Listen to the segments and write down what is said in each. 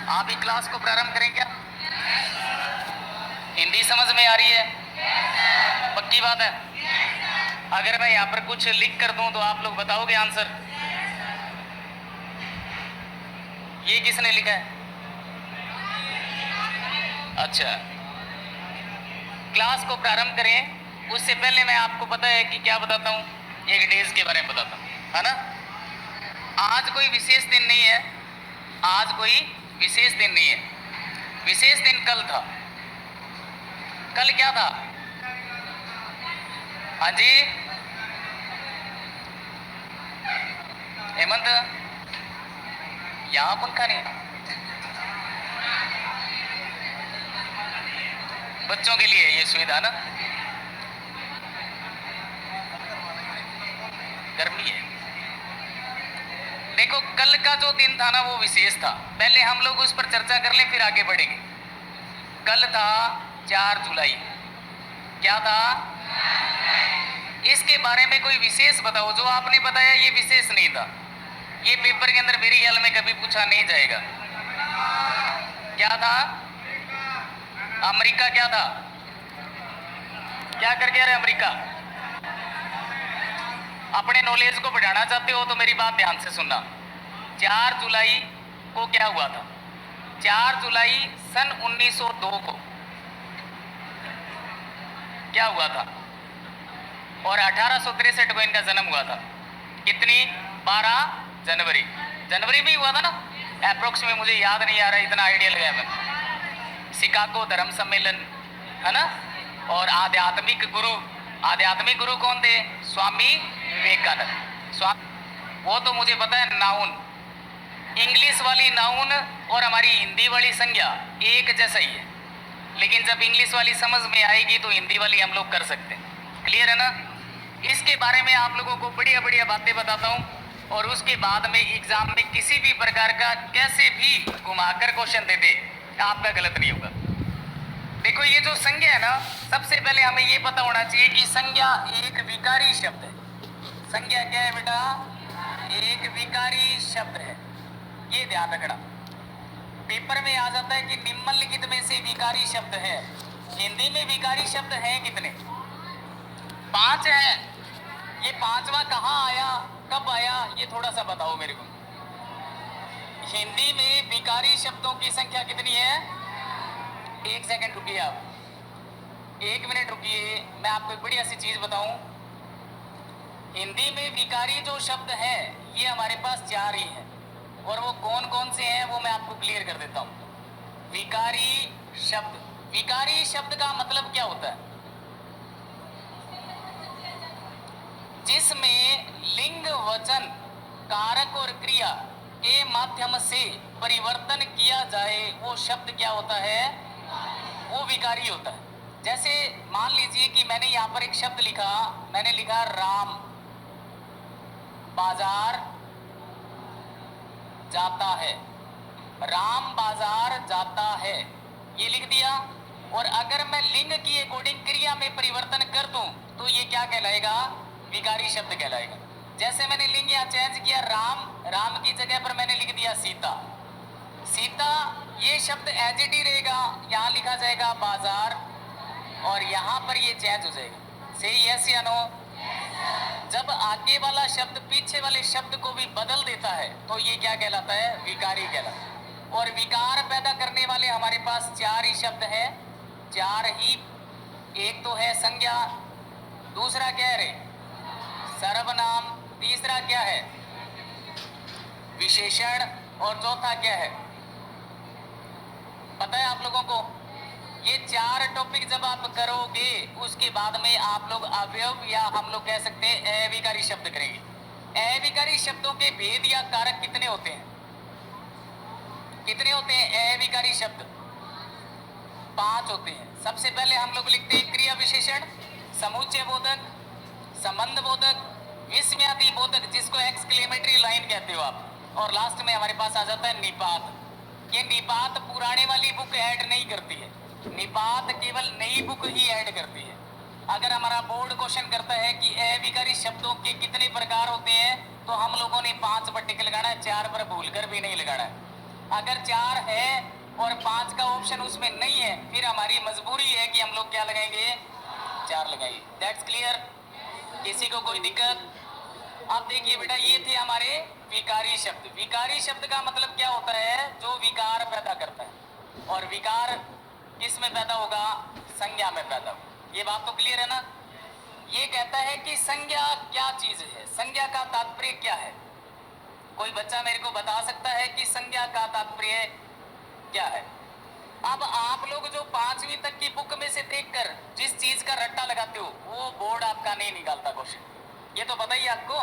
आप ही क्लास को प्रारंभ करें क्या? हिंदी समझ में आ रही है? पक्की बात है? अगर मैं यहाँ पर कुछ लिख कर दूं तो आप लोग बताओगे आंसर? ये किसने लिखा है? अच्छा, क्लास को प्रारंभ करें उससे पहले मैं आपको पता है कि क्या बताता हूँ, एक डेज के बारे में बताता हूँ, है ना। आज कोई विशेष दिन नहीं है, आज कोई विशेष दिन नहीं है। विशेष दिन कल था। कल क्या था? हाँ जी हेमंत, यहाँ पंखा नहीं, बच्चों के लिए ये सुविधा ना, गर्मी है। देखो कल का जो दिन था ना वो विशेष था, पहले हम लोग उस पर चर्चा कर लें फिर आगे बढ़ेंगे। कल था 4 जुलाई। क्या था? इसके बारे में कोई विशेष बताओ। जो आपने बताया ये विशेष नहीं था, ये पेपर के अंदर मेरे ख्याल में कभी पूछा नहीं जाएगा। क्या था? अमेरिका क्या था? क्या कर गया रे अमेरिका? अपने नॉलेज को बढ़ाना चाहते हो तो मेरी बात ध्यान से सुनना। 4 जुलाई को क्या हुआ था? 4 जुलाई सन 1902 को क्या हुआ था? और 1863 को इनका जन्म हुआ था। कितनी? 12 जनवरी। जनवरी में ही हुआ था ना अप्रोक्स में, मुझे याद नहीं आ रहा, इतना आइडिया लगाया मैंने। शिकागो धर्म सम्मेलन, है ना। और आध्यात्मिक गुरु कौन थे? स्वामी विवेकानंद। वो तो मुझे पता है, नाउन, इंग्लिश वाली नाउन और हमारी हिंदी वाली संज्ञा एक जैसा ही है, लेकिन जब इंग्लिश वाली समझ में आएगी तो हिंदी वाली हम लोग कर सकते हैं। क्लियर है ना। इसके बारे में आप लोगों को बढ़िया बढ़िया बातें बताता हूँ, और उसके बाद में एग्जाम में किसी भी प्रकार का कैसे भी घुमाकर क्वेश्चन दे दे आपका गलत नहीं होगा। देखो ये जो संज्ञा है ना, सबसे पहले हमें ये पता होना चाहिए कि संज्ञा एक विकारी शब्द है। संज्ञा क्या है बेटा? एक विकारी शब्द है, ये ध्यान रखना। पेपर में आ जाता है कि निम्नलिखित में से विकारी शब्द है। हिंदी में विकारी शब्द हैं कितने? 5 है। ये 5वां कहाँ आया, कब आया, ये थोड़ा सा बताओ मेरे को। हिंदी में विकारी शब्दों की संख्या कितनी है? एक सेकंड रुकिए आप, 1 मिनट रुकिए, मैं आपको एक बढ़िया सी चीज बताऊं। हिंदी में विकारी जो शब्द है ये हमारे पास 4 ही है, और वो कौन कौन से हैं वो मैं आपको क्लियर कर देता हूं। विकारी शब्द, विकारी शब्द का मतलब क्या होता है? जिसमें लिंग, वचन, कारक और क्रिया के माध्यम से परिवर्तन किया जाए वो शब्द क्या होता है? वो विकारी होता है। जैसे मान लीजिए कि मैंने यहाँ पर एक शब्द लिखा, मैंने लिखा राम बाजार जाता है, राम बाजार जाता है, ये लिख दिया। और अगर मैं लिंग की अकॉर्डिंग क्रिया में परिवर्तन कर दूं तो ये क्या कहलाएगा? विकारी शब्द कहलाएगा। जैसे मैंने लिंग यहाँ चेंज किया, राम, राम की जगह पर मैंने लिख दिया सीता, सीता, ये शब्द एज इट ही रहेगा, यहाँ लिखा जाएगा बाजार, और यहाँ पर ये चेंज हो जाएगा। सही यस या नो? जब आगे वाला शब्द पीछे वाले शब्द को भी बदल देता है तो ये क्या कहलाता है? विकारी कहलाता है। और विकार पैदा करने वाले हमारे पास 4 ही शब्द है, 4 ही। एक तो है संज्ञा, दूसरा क्या है रे? सर्वनाम, तीसरा क्या है? विशेषण, और चौथा क्या है? पता है आप लोगों को? ये 4 टॉपिक जब आप करोगे उसके बाद में आप लोग अवयव, या हम लोग कह सकते हैं अविकारी शब्द करेंगे। अविकारी शब्दों के भेद या कारक कितने होते हैं? कितने होते हैं अविकारी शब्द? 5 होते हैं। सबसे पहले हम लोग लिखते हैं क्रिया विशेषण, समुच्चय बोधक, संबंध बोधक, विस्मयादि बोधक, जिसको एक्सक्लेमेटरी लाइन कहते हो आप, और लास्ट में हमारे पास आ जाता है निपात। ये निपात पुराने वाली बुक ऐड नहीं करती है, निपात केवल नई बुक ही ऐड करती है। अगर हमारा बोर्ड क्वेश्चन करता है कि अविकारी शब्दों के कितने प्रकार होते हैं, तो हम लोगों ने 5 पर टिक लगाना है, 4 पर भूलकर भी नहीं लगाना है। अगर 4 है और 5 का ऑप्शन उसमें नहीं है, फिर हमारी मजबूरी है कि हम लोग क्या लगाएंगे, 4 लगाएंगे। That's clear? किसी को कोई दिक्कत? अब देखिए बेटा, ये थे हमारे विकारी शब्द। विकारी शब्द का मतलब क्या होता है, जो विकार पैदा करता है। और विकार किस में पैदा होगा, संज्ञा में पैदा होगा। ये बात तो क्लियर है ना? ये कहता है कि संज्ञा क्या चीज है, संज्ञा का तात्पर्य क्या है। कोई बच्चा मेरे को बता सकता है कि संज्ञा का तात्पर्य क्या है? अब आप लोग जो 5वीं तक की बुक में से देखकर जिस चीज का रट्टा लगाते हो, वो बोर्ड आपका नहीं निकालता क्वेश्चन। ये तो पता ही आपको।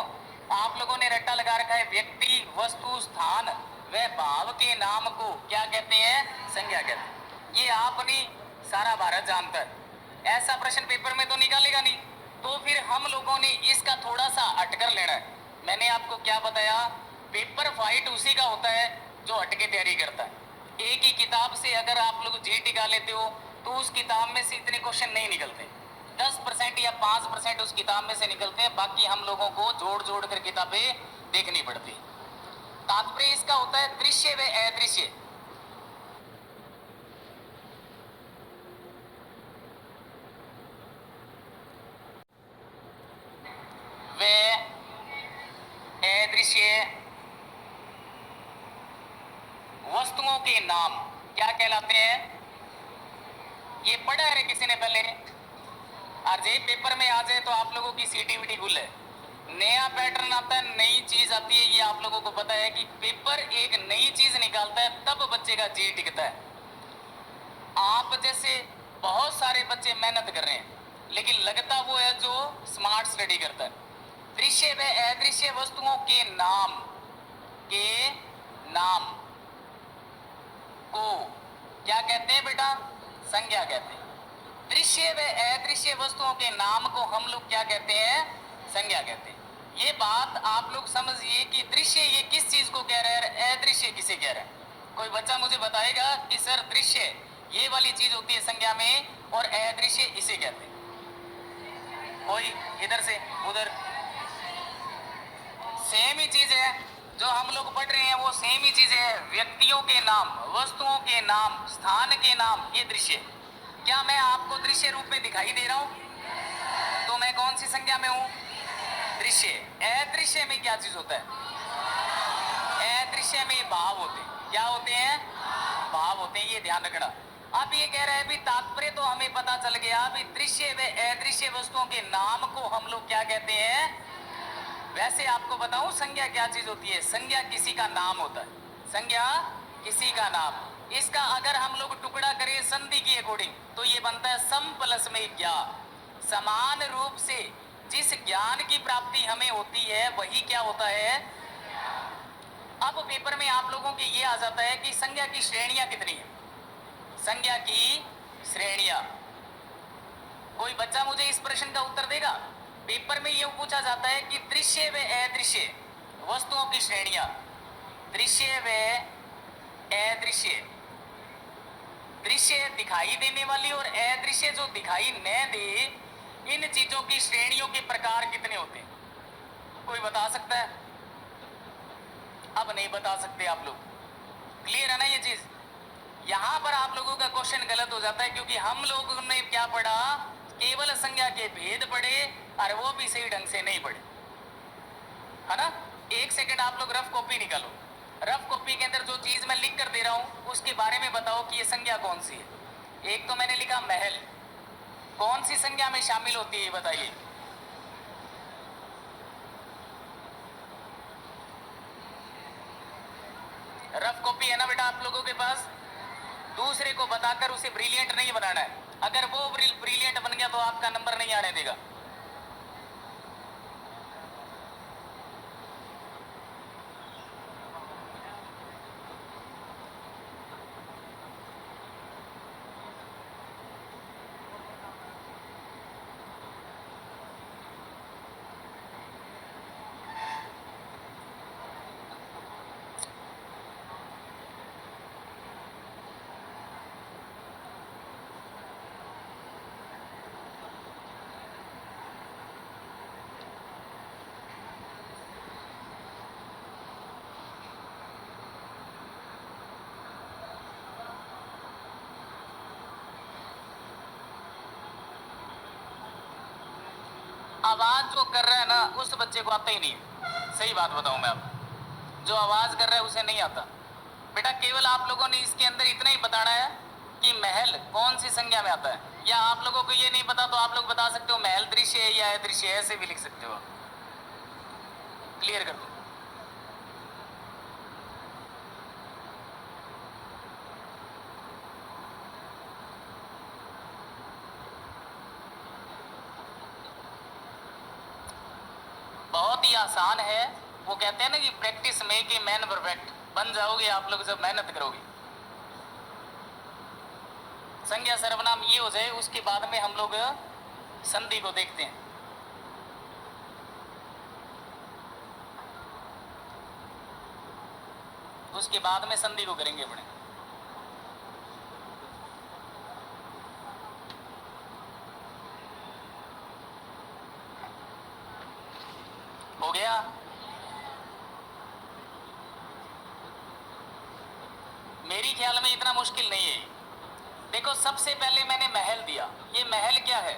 आप लोगों ने रट्टा लगा रखा है, व्यक्ति, वस्तु, स्थान व भाव के नाम को क्या कहते हैं, संज्ञा कहते हैं। ये आपने सारा भारत जानता है। ऐसा प्रश्न पेपर में तो निकालेगा नहीं। तो फिर हम लोगों ने इसका थोड़ा सा हटकर लेना है। मैंने आपको क्या बताया, पेपर फाइट उसी का होता है जो हटके तैयारी करता है। एक ही किताब से अगर आप लोग जे टिका लेते हो तो उस किताब में से इतने क्वेश्चन नहीं निकलते। 10% या 5% उस किताब में से निकलते हैं, बाकी हम लोगों को जोड़ जोड़ कर किताबें देखनी पड़ती। तात्पर्य इसका होता है दृश्य व अदृश्य। वे अदृश्य वस्तुओं के नाम क्या कहलाते हैं? ये पढ़ा है किसी ने पहले? और जे पेपर में आ जाए तो आप लोगों की सीटीवीटी खुल है। नया पैटर्न आता है, नई चीज आती है। ये आप लोगों को पता है कि पेपर एक नई चीज निकालता है, तब बच्चे का जी टिकता है। आप जैसे बहुत सारे बच्चे मेहनत कर रहे हैं, लेकिन लगता वो है जो स्मार्ट स्टडी करता है। दृश्य व अदृश्य वस्तुओं के नाम को क्या कहते हैं बेटा, संज्ञा कहते हैं। दृश्य व अदृश्य वस्तुओं के नाम को हम लोग क्या कहते हैं, संज्ञा कहते हैं। ये बात आप लोग समझिए कि दृश्य ये किस चीज को कह रहा है, अदृश्य किसे कह रहा है। कोई बच्चा मुझे बताएगा कि सर दृश्य ये वाली चीज होती है संज्ञा में, और अदृश्य इसे कहते हैं। कोई इधर से उधर, सेम ही चीज है जो हम लोग पढ़ रहे हैं, वो सेम ही चीज है। व्यक्तियों के नाम, वस्तुओं के नाम, स्थान के नाम, ये दृश्य। क्या मैं आपको दृश्य रूप में दिखाई दे रहा हूं? तो मैं कौन सी संज्ञा में हूं, दृश्य। अदृश्य में क्या चीज होता है, अदृश्य में भाव होते हैं। क्या होते हैं, भाव होते हैं। ये ध्यान रखना। अब ये कह रहा है भी तात्पर्य तो हमें पता चल गया भी दृश्य व अदृश्य वस्तुओं के नाम को हम लोग क्या कहते हैं। वैसे आपको बताऊं संज्ञा क्या चीज होती है, संज्ञा किसी का नाम होता है, संज्ञा किसी का नाम। इसका अगर हम लोग टुकड़ा करें संधि की अकॉर्डिंग तो ये बनता है सम प्लस में ज्ञा। समान रूप से जिस ज्ञान की प्राप्ति हमें होती है वही क्या होता है। अब पेपर में आप लोगों के ये आ जाता है कि संज्ञा की श्रेणियां कितनी है, संज्ञा की श्रेणियां। कोई बच्चा मुझे इस प्रश्न का उत्तर देगा? पेपर में यह पूछा जाता है कि दृश्य व अदृश्य वस्तुओं की श्रेणियां, दृश्य व अदृश्य, दृश्य दिखाई देने वाली और अदृश्य जो दिखाई न दे, इन चीजों की श्रेणियों के प्रकार कितने होते हैं? कोई बता सकता है? अब नहीं बता सकते आप लोग। क्लियर है ना ये चीज? यहां पर आप लोगों का क्वेश्चन गलत हो जाता है, क्योंकि हम लोगों ने क्या पढ़ा, केवल संज्ञा के भेद पढ़े, और वो भी सही ढंग से नहीं पढ़े, है ना। एक सेकंड आप लोग रफ कॉपी निकालो। रफ कॉपी के अंदर जो चीज मैं लिख कर दे रहा हूं उसके बारे में बताओ कि ये संज्ञा कौन सी है। एक तो मैंने लिखा महल, कौन सी संज्ञा में शामिल होती है बताइए। रफ कॉपी है ना बेटा आप लोगों के पास? दूसरे को बताकर उसे ब्रिलियंट नहीं बनाना है। अगर वो ब्रिलियंट बन गया तो आपका नंबर नहीं आने देगा। आवाज जो कर रहा है ना उस बच्चे को आता ही नहीं है। सही बात बताऊं मैं आपको, जो आवाज कर रहा है उसे नहीं आता। बेटा केवल आप लोगों ने इसके अंदर इतना ही बताना है कि महल कौन सी संज्ञा में आता है, या आप लोगों को ये नहीं पता तो आप लोग बता सकते हो महल दृश्य है या अदृश्य है, ऐसे भी लिख सकते हो। क्लियर कर दो। बहुत ही आसान है। वो कहते हैं ना कि practice make a man perfect, बन जाओगे आप लोग जब मेहनत करोगे। संज्ञा सर्वनाम ये हो जाए, उसके बाद में हम लोग संधि को देखते हैं। उसके बाद में संधि को करेंगे अपने। हो गया। मेरी ख्याल में इतना मुश्किल नहीं है। देखो सबसे पहले मैंने महल दिया, ये महल क्या है?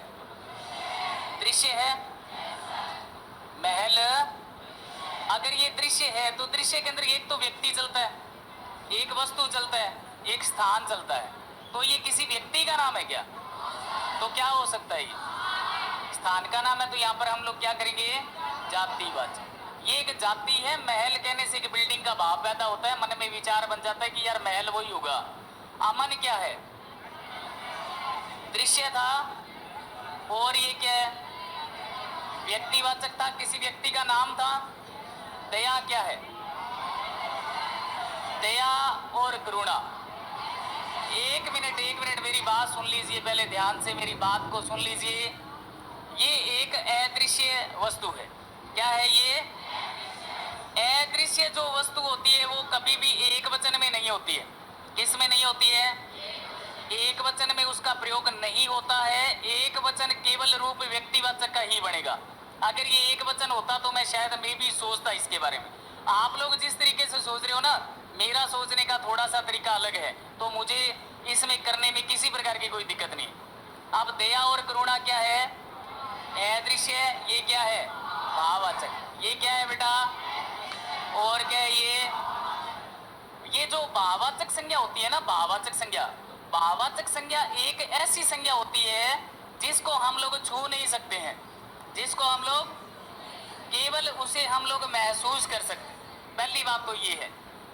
दृश्य है। महल अगर ये दृश्य है तो दृश्य के अंदर एक तो व्यक्ति चलता है, एक वस्तु चलता है, एक स्थान चलता है। तो ये किसी व्यक्ति का नाम है क्या? तो क्या हो सकता है? ये स्थान का नाम है। तो यहाँ पर हम लोग क्या करेंगे? जातिवाचक। ये एक जाति है। महल कहने से एक बिल्डिंग का भाव पैदा होता है, मन में विचार बन जाता है कि यार महल वही होगा। अमन क्या है? दृश्य था। और ये क्या है? व्यक्तिवाचक था, किसी व्यक्ति का नाम था। दया क्या है? दया और करुणा। एक मिनट मेरी बात सुन लीजिए, पहले ध्यान से मेरी बात को सुन लीजिए। ये एक अदृश्य वस्तु है। क्या है ये? अदृश्य जो वस्तु होती है वो कभी भी एक वचन में नहीं होती है। किस में नहीं होती है? एक वचन में उसका प्रयोग नहीं होता है। एक वचन केवल रूप व्यक्तिवाचक का ही बनेगा। अगर ये एक वचन होता तो मैं शायद मैं भी सोचता इसके बारे में। आप लोग जिस तरीके से सोच रहे हो ना, मेरा सोचने का थोड़ा सा तरीका अलग है, तो मुझे इसमें करने में किसी प्रकार की कोई दिक्कत नहीं। अब दया और करुणा क्या है? अदृश्य। ये क्या है? भाववाचक। ये क्या है बेटा? और क्या है ये जो भाववाचक संज्ञा होती है ना, भाववाचक संज्ञा, भाववाचक संज्ञा एक ऐसी संज्ञा होती है जिसको हम लोग छू नहीं सकते हैं, जिसको हम लोग केवल उसे हम लोग महसूस कर सकते हैं। पहली बात तो ये है।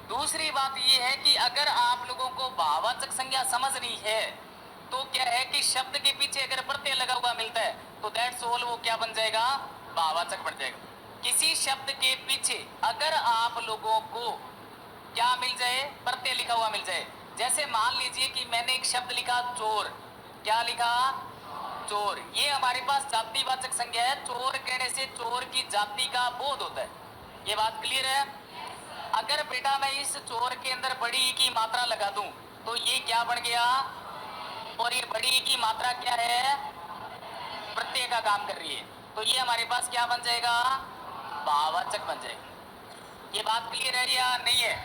दूसरी बात ये है कि अगर आप लोगों को भाववाचक संज्ञा समझनी है तो क्या है कि शब्द के पीछे अगर प्रत्यय लगा हुआ मिलता है तो दैट्स ऑल, वो क्या बन जाएगा? भाववाचक बन जाएगा। किसी शब्द के पीछे अगर आप लोगों को क्या मिल जाए? प्रत्यय लिखा हुआ मिल जाए। जैसे मान लीजिए कि मैंने एक शब्द लिखा चोर। क्या लिखा? चोर। ये हमारे पास जातिवाचक संज्ञा है। चोर कहने से चोर की जाति का बोध होता है। ये बात क्लियर है? अगर बेटा मैं इस चोर के अंदर बड़ी की मात्रा लगा दूं तो ये क्या बन गया? और ये बड़ी की मात्रा क्या है? प्रत्यय का काम कर रही है। तो ये हमारे पास क्या बन जाएगा? भाववाचक बन जाएगा। ये बात क्लियर है या नहीं है?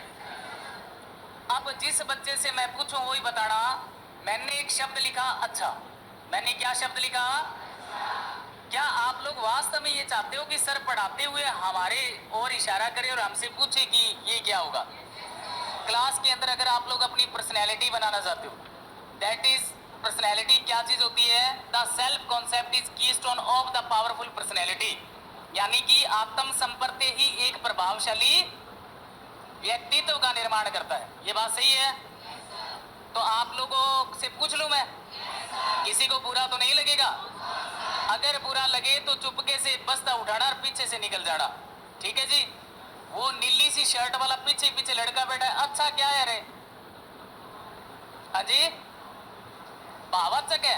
अब जिस बच्चे से मैं पूछूं वही बताना। मैंने एक शब्द लिखा अच्छा। मैंने क्या शब्द लिखा? क्या आप लोग वास्तव में ये चाहते हो कि सर पढ़ाते हुए हमारे और इशारा करे और हमसे पूछे कि ये क्या होगा? क्लास के अंदर अगर आप लोग अपनी पर्सनैलिटी बनाना चाहते हो, दैट इज पर्सनैलिटी क्या चीज होती है? The self concept is keystone of the powerful personality. यानी कि आत्म संपर्क ही एक प्रभावशाली व्यक्तित्व का निर्माण करता है। ये बात सही है? तो आप लोगों से पूछ लूं मैं, किसी को बुरा तो नहीं लगेगा? अगर बुरा लगे तो चुपके से बस्ता उठाना और पीछे से निकल जाना। ठीक है जी? वो नीली सी शर्ट वाला पीछे पीछे लड़का बैठा है, अच्छा क्या है रे? हाँ जी, भाववाचक है,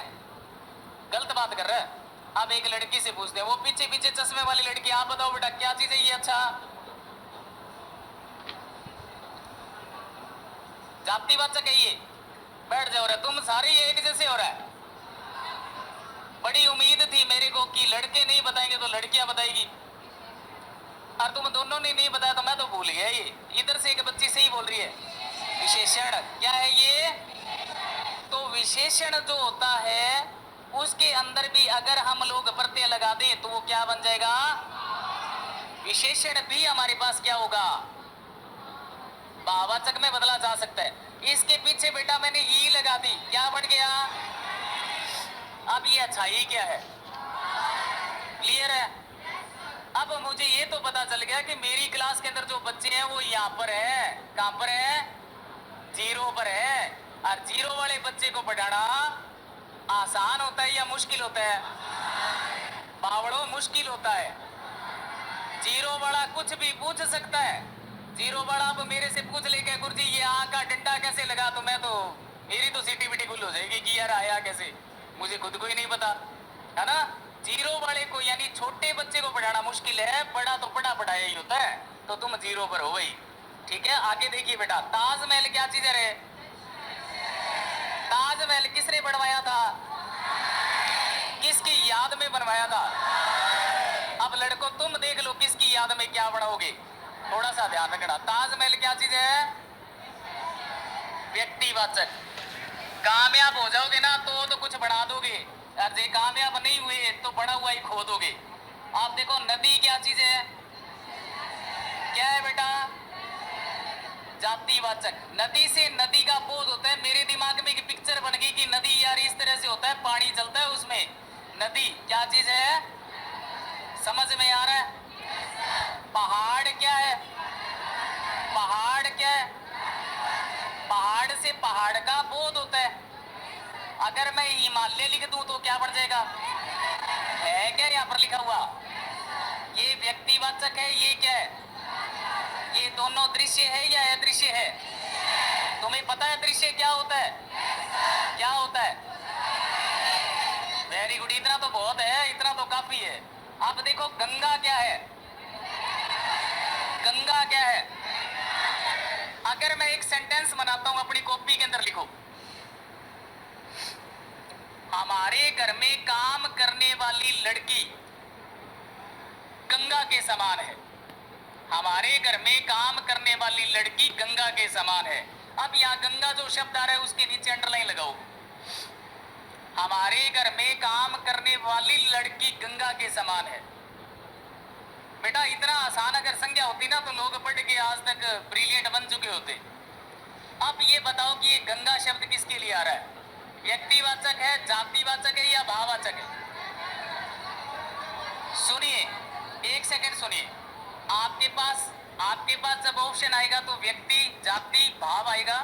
गलत बात कर रहा है। अब एक लड़की से पूछते हैं, वो पीछे पीछे चश्मे वाली लड़की, आप बताओ बेटा क्या चीज है ये? अच्छा, जातिवाचक है ये। बैठ जाओ रे, तुम सारे ये एक जैसे हो रहा है। बड़ी उम्मीद थी मेरे को कि लड़के नहीं बताएंगे तो लड़कियां बताएगी, और तुम दोनों ने नहीं बताया तो मैं तो भूल गया। ये इधर से एक बच्ची सही बोल रही है। विशेषण क्या है ये? तो विशेषण जो होता है उसके अंदर भी अगर हम लोग प्रत्यय लगा दें तो वो क्या बन जाएगा? विशेषण भी हमारे पास क्या होगा? भाववाचक में बदला जा सकता है। इसके पीछे बेटा मैंने ई लगा दी, क्या बन गया? अब ये अच्छाई क्या है? क्लियर है? अब मुझे ये तो पता चल गया कि मेरी क्लास के अंदर जो बच्चे हैं वो यहाँ पर है, कहां पर है? जीरो पर है। और जीरो वाले बच्चे को पढ़ाना आसान होता है या मुश्किल होता है? बावड़ो मुश्किल होता है। जीरो वाला कुछ भी पूछ सकता है। जीरो वाला अब मेरे से पूछ लेके गुरुजी ये आँख का डंडा कैसे लगा, तो मैं तो मेरी तो सीटी बिटी गुल हो जाएगी कि यार आया कैसे, मुझे खुद को ही नहीं पता, है ना? जीरो वाले को यानी छोटे बच्चे को पढ़ाना मुश्किल है, बड़ा तो पढ़ा पढ़ाया ही होता है। तो तुम जीरो पर हो भाई, ठीक है? आगे देखिए बेटा, ताजमहल क्या चीज है रे? ताजमहल किसने बनवाया था? किसकी याद में बनवाया था? अब लड़कों तुम देख लो किसकी याद में क्या बनाओगे, थोड़ा सा ध्यान रखना। ताजमहल क्या चीज है? व्यक्तिवाचक। कामयाब हो जाओगे ना तो कुछ बना दोगे, और जे कामयाब नहीं हुए तो बड़ा हुआ ही खो दोगे। आप देखो नदी क्या चीज है? क्या है बेटा? जातिवाचक। नदी से नदी का बोध होता है। मेरे दिमाग में एक पिक्चर बन गई कि नदी यार इस तरह से होता है, पानी चलता है उसमें। नदी क्या चीज है? समझ में आ रहा है? पहाड़ क्या है? पहाड़ क्या है? पहाड़ से पहाड़ का बोध होता है। अगर मैं हिमालय लिख दूं तो क्या बढ़ जाएगा? है क्या यहाँ पर लिखा हुआ? ये व्यक्तिवाचक है, ये क्या है? ये दोनों दृश्य है या अदृश्य है? तुम्हें पता है दृश्य क्या होता है? क्या होता है? वेरी गुड, इतना तो बहुत है, इतना तो काफी है। अब देखो गंगा क्या है? गंगा क्या है? अगर मैं एक सेंटेंस बनाता हूं, अपनी कॉपी के अंदर लिखो, हमारे घर में काम करने वाली लड़की गंगा के समान है। हमारे घर में काम करने वाली लड़की गंगा के समान है। अब यहाँ गंगा जो शब्द आ रहा है उसके नीचे अंडरलाइन लगाओ। हमारे घर में काम करने वाली लड़की गंगा के समान है। बेटा इतना आसान अगर संज्ञा होती ना तो लोग पढ़ के आज तक ब्रिलियंट बन चुके होते। अब ये बताओ कि ये गंगा शब्द किसके लिए आ रहा है? व्यक्तिवाचक है, जातिवाचक है या भाववाचक है? सुनिए, एक सेकंड सुनिए। आपके पास जब ऑप्शन आएगा तो व्यक्ति, जाति, भाव आएगा,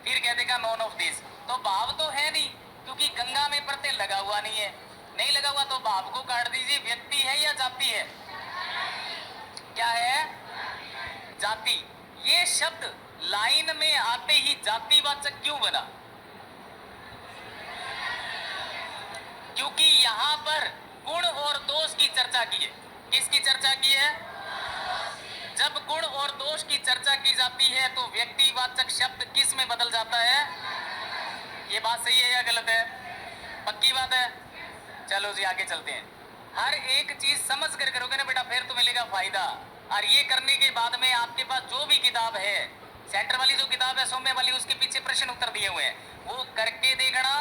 फिर कह देगा नॉन ऑफ दिस। तो भाव तो है नहीं क्योंकि गंगा में प्रत्यय लगा हुआ नहीं है। नहीं लगा हुआ तो भाव को काट दीजिए। व्यक्ति है या जाति है? क्या है? जाति। ये शब्द लाइन में आते ही जातिवाचक क्यों बना? क्योंकि यहां पर गुण और दोष की चर्चा की है। किसकी चर्चा की है? जब गुण और दोष की चर्चा की जाती है तो व्यक्तिवाचक शब्द किस में बदल जाता है? ये बात सही है या गलत है? पक्की बात है? चलो जी आगे चलते हैं। हर एक चीज समझ कर करोगे ना बेटा फिर तो मिलेगा फायदा। और ये करने के बाद में आपके पास जो भी किताब है, सेंटर वाली जो किताब है सौम्य वाली, उसके पीछे प्रश्न उत्तर दिए हुए हैं, वो करके देखना।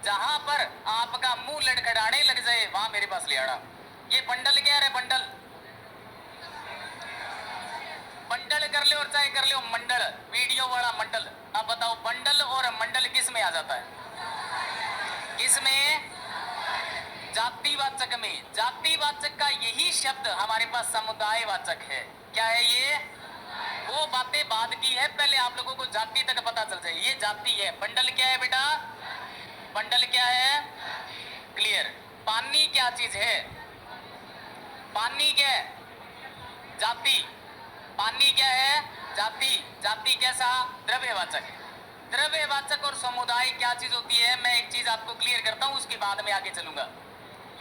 जहां पर आपका मुंह लड़खड़ाने लग जाए वहां मेरे पास ले आना। ये बंडल क्या है? बंडल बंडल कर ले और चाहे कर ले मंडल, वीडियो वाला मंडल। अब बताओ बंडल और मंडल किस में आ जाता है? किस में? जातिवाचक में। जातिवाचक का यही शब्द हमारे पास समुदायवाचक है। क्या है ये? वो बातें बाद की है, पहले आप लोगों को जाति तक पता चल जाए। ये जाति है। बंडल क्या है बेटा? बंडल क्या है? क्लियर। पानी क्या चीज है? पानी क्या है? जाति। पानी क्या है? जाति। जाति कैसा? द्रव्यवाचक। द्रव्यवाचक और समुदाय क्या चीज होती है? मैं एक चीज आपको क्लियर करता हूं, उसके बाद में आगे चलूंगा।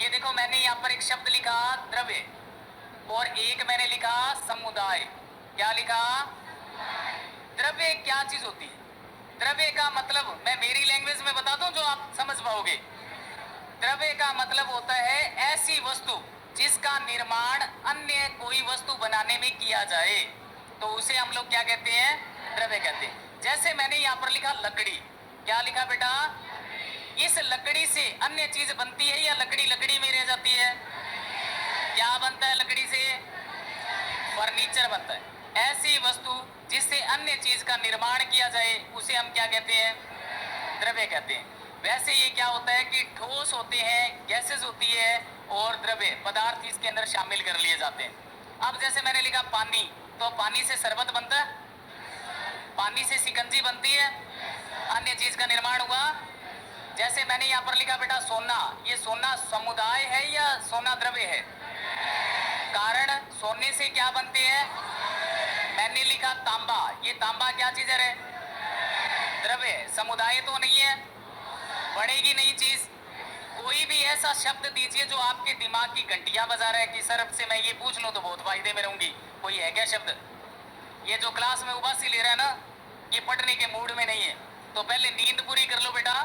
ये देखो मैंने यहाँ पर एक शब्द लिखा द्रव्य, और एक मैंने लिखा समुदाय। क्या लिखा? द्रव्य क्या चीज होती है? द्रव्य का मतलब मैं मेरी लैंग्वेज में बता दूं जो आप समझ पाओगे। द्रव्य का मतलब होता है ऐसी वस्तु जिसका निर्माण अन्य कोई वस्तु बनाने में किया जाए, तो उसे हम लोग क्या कहते हैं? द्रव्य कहते हैं। जैसे मैंने यहाँ पर लिखा लकड़ी। क्या लिखा बेटा? इस लकड़ी से अन्य चीज बनती है या लकड़ी लकड़ी में रह जाती है? क्या बनता है लकड़ी से? फर्नीचर बनता है। ऐसी वस्तु जिससे अन्य चीज का निर्माण किया जाए उसे हम क्या कहते हैं? द्रव्य कहते हैं। वैसे ये क्या होता है कि ठोस होते हैं, गैसेस होती है, और द्रव्य पदार्थ इसके अंदर शामिल कर लिए जाते हैं। अब जैसे मैंने लिखा पानी, तो पानी से शरबत बनता है, पानी से शिकंजी बनती है, अन्य चीज का निर्माण हुआ। जैसे मैंने यहाँ पर लिखा बेटा सोना, ये सोना समुदाय है या सोना द्रव्य है? कारण सोने से क्या बनते हैं? मैंने लिखा तांबा, ये तांबा क्या चीज है रे? द्रव्य। समुदाय तो नहीं है, बनेगी नई चीज। कोई भी ऐसा शब्द दीजिए जो आपके दिमाग की घंटियां बजा रहा है कि सर से मैं ये पूछ लूं तो बहुत फायदे में रहूंगी। कोई है क्या शब्द? ये जो क्लास में उबासी ले रहा है ना, ये पढ़ने के मूड में नहीं है, तो पहले नींद पूरी कर लो बेटा।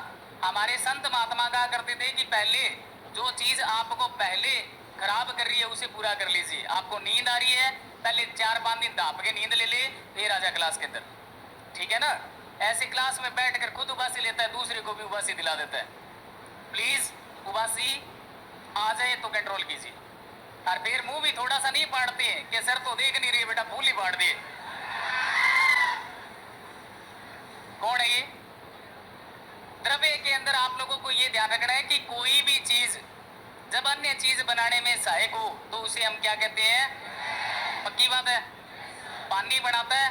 हमारे संत महात्मा कहा करते थे कि पहले जो चीज आपको पहले खराब कर रही है उसे पूरा कर लीजिए। आपको नींद आ रही है, पहले 4-5 दिन दाप के नींद ले ले, फिर आजा क्लास के अंदर, ठीक है ना? ऐसे क्लास में बैठकर खुद उबासी लेता है, दूसरे को भी उबासी दिला देता है। प्लीज उबासी आ जाए तो कंट्रोल कीजिए। और फिर मुंह भी थोड़ा सा नहीं फाड़ते हैं कि सर तो देख नहीं रही बेटा, फूल ही फाड़ दिए। कौन है ये? द्रव्य के अंदर आप लोगों को ये ध्यान रखना है कि कोई भी चीज जब अन्य चीज बनाने में सहायक हो तो उसे हम क्या कहते हैं? पक्की बात है। पानी बनाता है,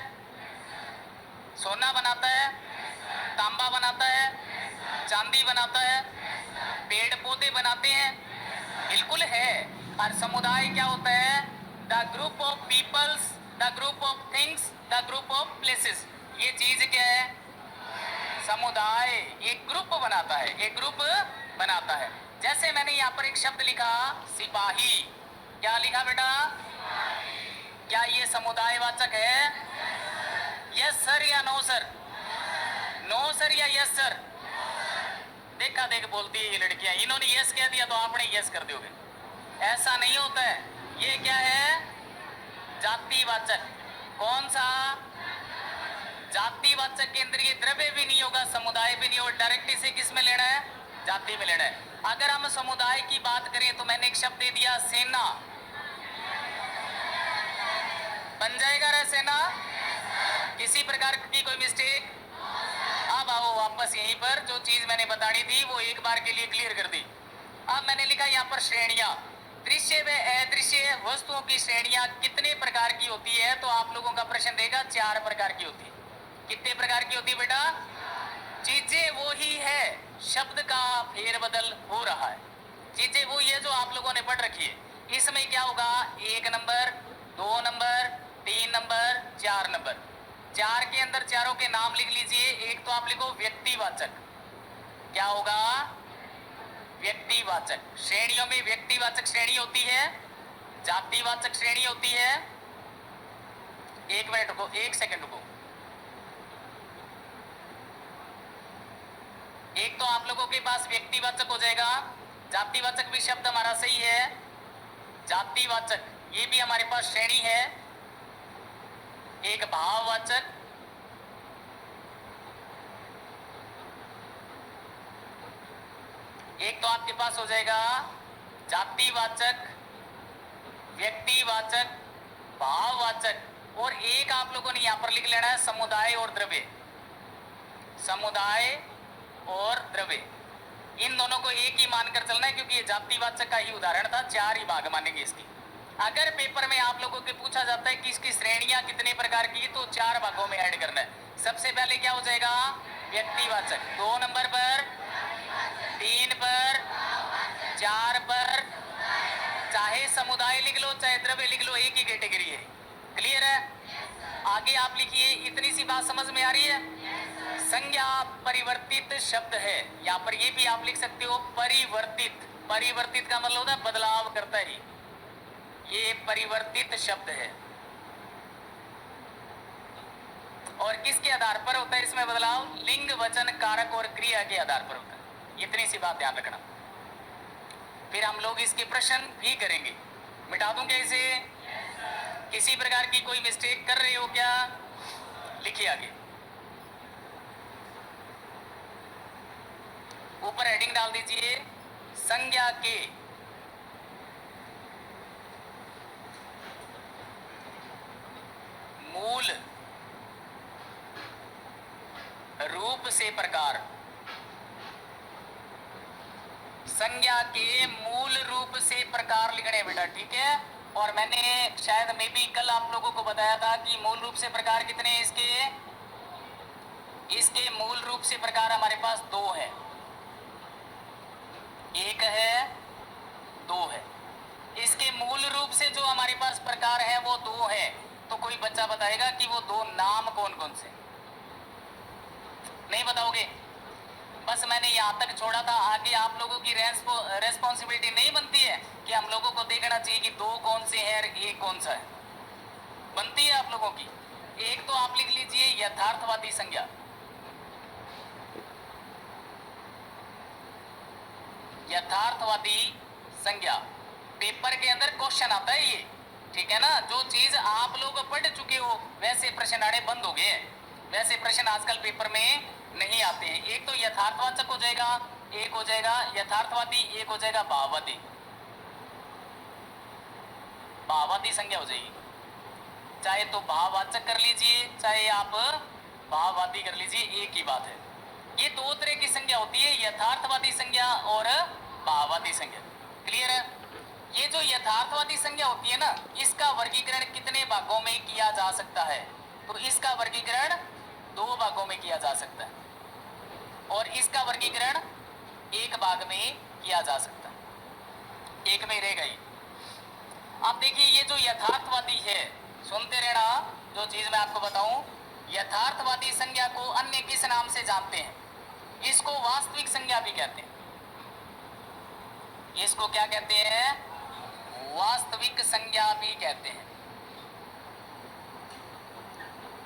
सोना बनाता है, तांबा बनाता है, चांदी बनाता है, पेड़ पौधे बनाते हैं, बिल्कुल है। और समुदाय क्या होता है? The group of peoples, the group of things, the group of places. ये चीज क्या है? समुदाय एक ग्रुप बनाता है, एक ग्रुप बनाता है। जैसे मैंने यहाँ पर एक शब्द लिखा सिपाही, क्या लिखा बेटा? क्या ये समुदायवाचक है? यस सर या नो सर? नो सर या यस सर? देखा देख बोलती है ये लड़कियां, इन्होंने यस कह दिया तो आपने यस कर दोगे, ऐसा नहीं होता है। ये क्या है? जातिवाचक। कौन सा? जातिवाचक के अंदर ये द्रव्य भी नहीं होगा, समुदाय भी नहीं होगा, डायरेक्ट इसे किस में लेना है? जाति में लेना है। अगर हम समुदाय की बात करें तो मैंने एक शब्द दे दिया सेना, बन जाएगा रे सेना? किसी प्रकार की कोई मिस्टेक? अब आओ वापस यहीं पर, जो चीज मैंने बतानी थी वो एक बार के लिए क्लियर कर दी। अब मैंने लिखा यहाँ पर श्रेणियां, दृश्य व अदृश्य वस्तुओं की श्रेणियां कितने प्रकार की होती है? तो आप लोगों का प्रश्न देगा 4 प्रकार की होती है। कितने प्रकार की होती है बेटा? चीजें वो ही है, शब्द का फेरबदल हो रहा है। चीजें वो ही है जो आप लोगों ने पढ़ रखी है। इसमें क्या होगा? 1 नंबर, 2 नंबर, 3 नंबर, 4 नंबर। 4 के अंदर चारों के नाम लिख लीजिए। एक तो आप लिखो व्यक्तिवाचक, क्या होगा? व्यक्तिवाचक। श्रेणियों में व्यक्तिवाचक श्रेणी होती है, जातिवाचक श्रेणी होती है। 1 मिनट रुको, 1 सेकंड रुको। एक तो आप लोगों के पास व्यक्तिवाचक हो जाएगा, जातिवाचक भी शब्द हमारा सही है, जातिवाचक ये भी हमारे पास श्रेणी है। एक भाववाचक, एक तो आपके पास हो जाएगा जातिवाचक, व्यक्तिवाचक, भाववाचक, और एक आप लोगों ने यहां पर लिख लेना है समुदाय और द्रव्य। समुदाय और द्रव्य, इन दोनों को एक ही मानकर चलना है क्योंकि ये जातिवाचक का ही उदाहरण था। 4 ही भाग मानेंगे इसकी। अगर पेपर में आप लोगों के पूछा जाता है कि इसकी श्रेणियां कितने प्रकार की, तो 4 भागों में ऐड करना है। सबसे पहले क्या हो जाएगा? व्यक्तिवाचक। 2 नंबर पर, 3 पर, 4 पर, चाहे समुदाय लिख लो चाहे द्रव्य लिख लो, एक ही कैटेगरी है। क्लियर है? आगे आप लिखिए। इतनी सी बात समझ में आ रही है? संज्ञा परिवर्तित शब्द है, यहाँ पर ये भी आप लिख सकते हो परिवर्तित। परिवर्तित का मतलब होता है बदलाव करता ही, ये परिवर्तित शब्द है। और किसके आधार पर होता है इसमें बदलाव? लिंग, वचन, कारक और क्रिया के आधार पर होता है। इतनी सी बात ध्यान रखना। फिर हम लोग इसके प्रश्न भी करेंगे। मिटा दूं क्या इसे? किसी प्रकार की कोई मिस्टेक कर रहे हो क्या? लिखिए आगे। ऊपर हेडिंग डाल दीजिए संज्ञा के मूल रूप से प्रकार, संज्ञा के मूल रूप से प्रकार लिखने बेटा, ठीक है। और मैंने शायद मे भी कल आप लोगों को बताया था कि मूल रूप से प्रकार कितने हैं इसके मूल रूप से प्रकार हमारे पास दो है, एक है, दो है। इसके मूल रूप से जो हमारे पास प्रकार है वो दो है। तो कोई बच्चा बताएगा कि वो दो नाम कौन कौन से? नहीं बताओगे? बस मैंने यहाँ तक छोड़ा था, आगे आप लोगों की रेस्पॉन्सिबिलिटी नहीं बनती है कि हम लोगों को देखना चाहिए कि दो कौन से हैं और एक कौन सा है? बनती है आप लोगों की। एक तो आप लिख लीजिए यथार्थवादी संज्ञा, यथार्थवादी संज्ञा। पेपर के अंदर क्वेश्चन आता है ये, ठीक है ना। जो चीज आप लोग पढ़ चुके हो वैसे प्रश्न आने बंद हो गए, वैसे प्रश्न आजकल पेपर में नहीं आते हैं। एक तो यथार्थवाचक हो जाएगा, एक हो जाएगा यथार्थवादी, एक हो जाएगा भाववादी, भाववादी संज्ञा हो जाएगी। चाहे तो भाववाचक कर लीजिए, चाहे आप भाववादी कर लीजिए, एक ही बात है। ये दो तरह की संज्ञा होती है, यथार्थवादी संज्ञा और भाववादी संज्ञा। क्लियर है? ये जो यथार्थवादी संज्ञा होती है ना, इसका वर्गीकरण कितने भागों में किया जा सकता है? तो इसका वर्गीकरण दो भागों में किया जा सकता है और इसका वर्गीकरण एक भाग में किया जा सकता है, एक में रहेगा ये। अब देखिए ये जो यथार्थवादी है, सुनते रहना जो चीज मैं आपको बताऊं। यथार्थवादी संज्ञा को अन्य किस नाम से जानते हैं? इसको वास्तविक संज्ञा भी कहते हैं। इसको क्या कहते हैं? वास्तविक संज्ञा भी कहते हैं।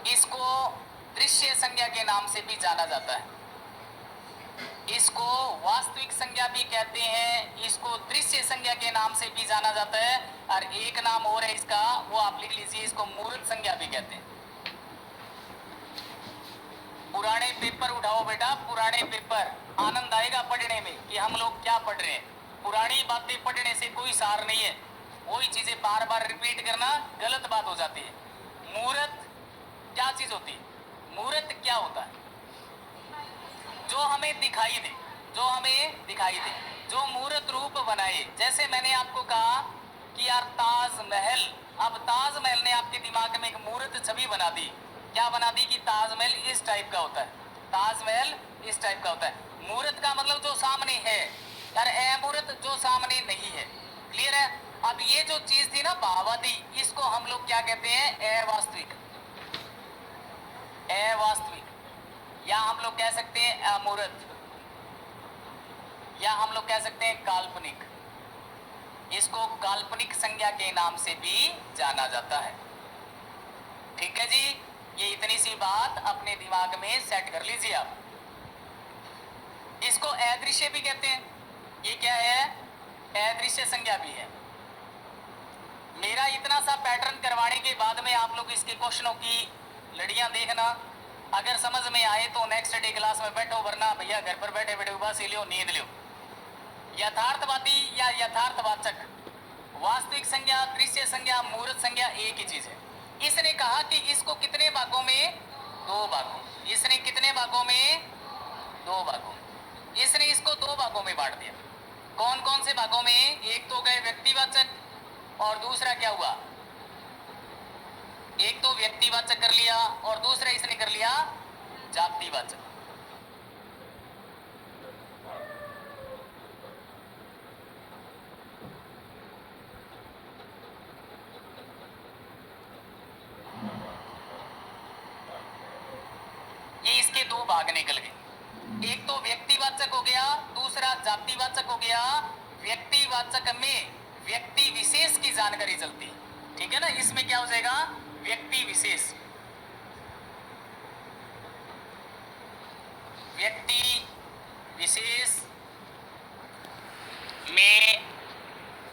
इसको दृश्य संज्ञा के नाम से भी जाना जाता है। इसको वास्तविक संज्ञा भी कहते हैं, इसको दृश्य संज्ञा के नाम से भी जाना जाता है। और एक नाम और है इसका, वो आप लिख लीजिए, इसको मूर्त संज्ञा भी कहते हैं। पुराने पेपर उठाओ बेटा, पुराने पेपर, आनंद आएगा पढ़ने में कि हम लोग क्या पढ़ रहे हैं। पुरानी बातें पढ़ने से कोई सार नहीं है, वही चीजें बार बार रिपीट करना गलत बात हो जाती है। मूर्त क्या चीज होती है? मूर्त क्या होता है? जो हमें दिखाई दे, जो हमें दिखाई दे, जो मूर्त रूप बनाए। जैसे मैंने आपको कहा कि यार ताजमहल, अब ताजमहल ने आपके दिमाग में एक मूर्त छवि बना दी। क्या बना दी? कि ताजमहल इस टाइप का होता है, ताजमहल इस टाइप का होता है। मूर्त का मतलब जो सामने है, यार अमूर्त जो सामने नहीं है। क्लियर है? अब ये जो चीज थी ना भाववादी, इसको हम लोग क्या कहते हैं? अवास्तविक, अवास्तविक, या हम लोग कह सकते हैं अमूर्त, या हम लोग कह सकते हैं काल्पनिक। इसको काल्पनिक संज्ञा के नाम से भी जाना जाता है। ठीक है जी, ये इतनी सी बात अपने दिमाग में सेट कर लीजिए आप। इसको अदृश्य भी कहते हैं। ये क्या है? अदृश्य संज्ञा भी है। मेरा इतना सा पैटर्न करवाने के बाद में आप लोग इसके क्वेश्चनों की लड़ियां देखना, अगर समझ में आए तो नेक्स्ट डे क्लास में बैठो, वरना भैया घर पर बैठे बैठे उबासी लियो, नींद लियो। यथार्थवादी या यथार्थवाचक, वास्तविक संज्ञा, दृश्य संज्ञा, मूर्त संज्ञा एक ही चीज है। इसने कहा कि इसको कितने भागों में? दो भागों। इसने कितने भागों में? दो भागों। इसने इसको दो भागों में बांट दिया। कौन कौन से भागों में? एक तो गए व्यक्तिवाचक और दूसरा क्या हुआ? एक तो व्यक्तिवाचक कर लिया और दूसरा इसने कर लिया जातिवाचक। ये इसके दो भाग निकल गए। एक तो व्यक्तिवाचक हो गया, दूसरा जातिवाचक हो गया। व्यक्तिवाचक में व्यक्ति विशेष की जानकारी चलती है, ठीक है ना। इसमें क्या हो जाएगा? व्यक्ति विशेष, व्यक्ति विशेष में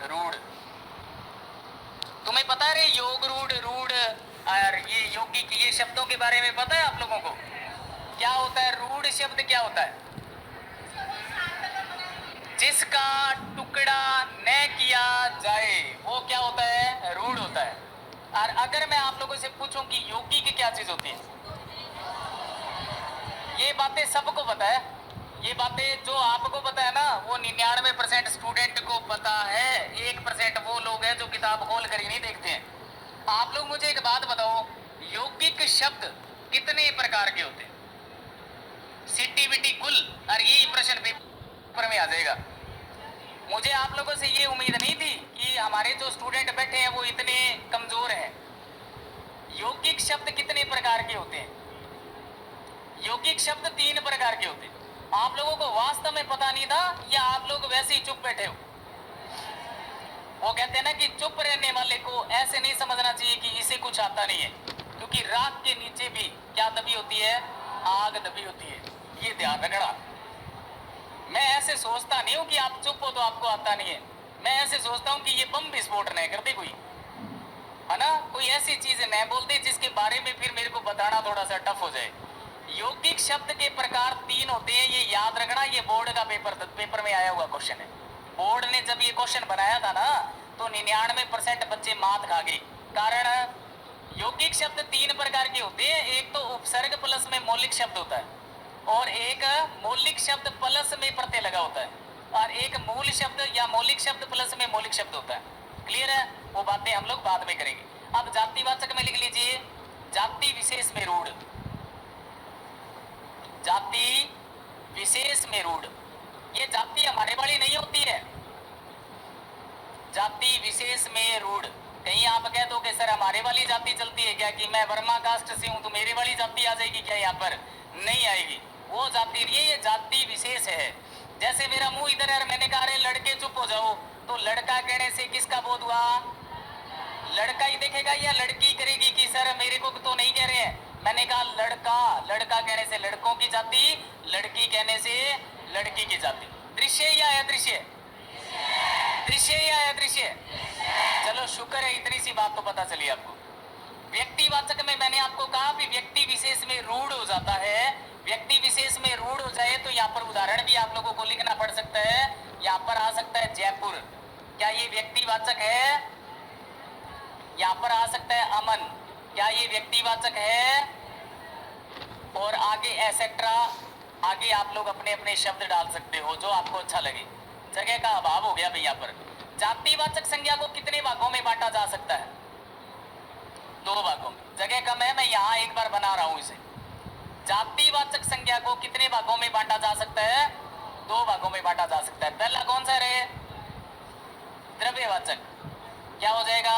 रूढ़। तुम्हें पता है रे योग रूढ़, रूढ़ और ये यौगिक, ये शब्दों के बारे में पता है आप लोगों को? क्या होता है रूढ़ शब्द? क्या होता है? जिसका टुकड़ा न किया जाए वो क्या होता है? रूढ़ होता है। और अगर मैं आप लोगों से पूछूं कि योगी की क्या चीज होती है, ये बातें सबको पता है। ये बातें जो आपको पता है ना, वो 99% स्टूडेंट को पता है। 1% वो लोग हैं जो किताब खोल कर ही नहीं देखते हैं। आप लोग मुझे एक बात बताओ, यौगिक शब्द कितने प्रकार के होते हैं? सीटीबीटी कुल, और ये प्रश्न पेपर में आ जाएगा। मुझे आप लोगों से ये उम्मीद नहीं थी कि हमारे जो स्टूडेंट बैठे हैं वो इतने कमजोर हैं। यौगिक शब्द कितने प्रकार के होते हैं? यौगिक शब्द 3 प्रकार के होते हैं। आप लोगों को वास्तव में पता नहीं था या आप लोग वैसे ही चुप बैठे हो? वो कहते हैं ना कि चुप रहने वाले को ऐसे नहीं समझना चाहिए कि इसे कुछ आता नहीं है, क्योंकि राख के नीचे भी क्या दबी होती है? आग दबी होती है। ये ध्यान रखना। मैं ऐसे सोचता नहीं हूं कि आप चुप हो तो आपको आता नहीं है। मैं ऐसे सोचता हूं कि ये बम विस्फोट न कर दे कोई, है ना, कोई ऐसी चीज न बोल दे जिसके बारे में फिर मेरे को बताना थोड़ा सा टफ हो जाए। यौगिक शब्द के प्रकार 3 होते हैं, ये याद रखना। ये बोर्ड का पेपर में आया हुआ क्वेश्चन है। बोर्ड ने जब ये क्वेश्चन बनाया था ना, तो 99% बच्चे मात खा गए। कारण यौगिक शब्द 3 प्रकार के होते हैं। एक तो उपसर्ग प्लस में मौलिक शब्द होता है, और एक मौलिक शब्द प्लस में प्रत्यय लगा होता है, और एक मूल शब्द या मौलिक शब्द प्लस में मौलिक शब्द होता है। क्लियर है? वो बातें हम लोग बाद में करेंगे। अब जातिवाचक में लिख लीजिए, जाति विशेष में रूढ़। जाति विशेष में रूढ़, ये जाति हमारे वाली नहीं होती है। जाति विशेष में रूढ़, कहीं आप कह दो कि सर हमारे वाली जाति चलती है क्या, कि मैं वर्मा कास्ट से हूं तो मेरी वाली जाति आ जाएगी क्या? यहाँ पर नहीं आएगी। वो जाति नहीं है, ये जाति विशेष है। जैसे मेरा मुंह इधर है, मैंने कहा अरे लड़के चुप हो जाओ, तो लड़का कहने से किसका बोध हुआ? लड़का ही देखेगा या लड़की करेगी कि सर मेरे को तो नहीं कह रहे हैं? मैंने कहा लड़का। लड़का कहने से लड़कों की जाति, लड़की कहने से लड़की की जाति। दृश्य या अदृश्य? दृश्य या अदृश्य? चलो शुक्र है, इतनी सी बात तो पता चली आपको। व्यक्तिवाचक में मैंने आपको कहा कि व्यक्ति विशेष में रूढ़ हो जाता है। व्यक्ति विशेष में रूढ़ हो जाए तो यहाँ पर उदाहरण भी आप लोगों को लिखना पड़ सकता है। यहाँ पर आ सकता है जयपुर, क्या ये व्यक्तिवाचक है? यहाँ पर आ सकता है अमन, क्या ये व्यक्तिवाचक है? और आगे एसेट्रा, आगे आप लोग अपने अपने शब्द डाल सकते हो जो आपको अच्छा लगे। जगह का अभाव हो गया भाई। यहाँ पर जातिवाचक संज्ञा को कितने भागों में बांटा जा सकता है? 2 भागों में। जगह कम है, मैं यहाँ एक बार बना रहा हूं इसे। जातिवाचक संज्ञा को कितने भागों में बांटा जा सकता है? 2 भागों में बांटा जा सकता है। पहला कौन सा रहे? द्रव्यवाचक। क्या हो जाएगा?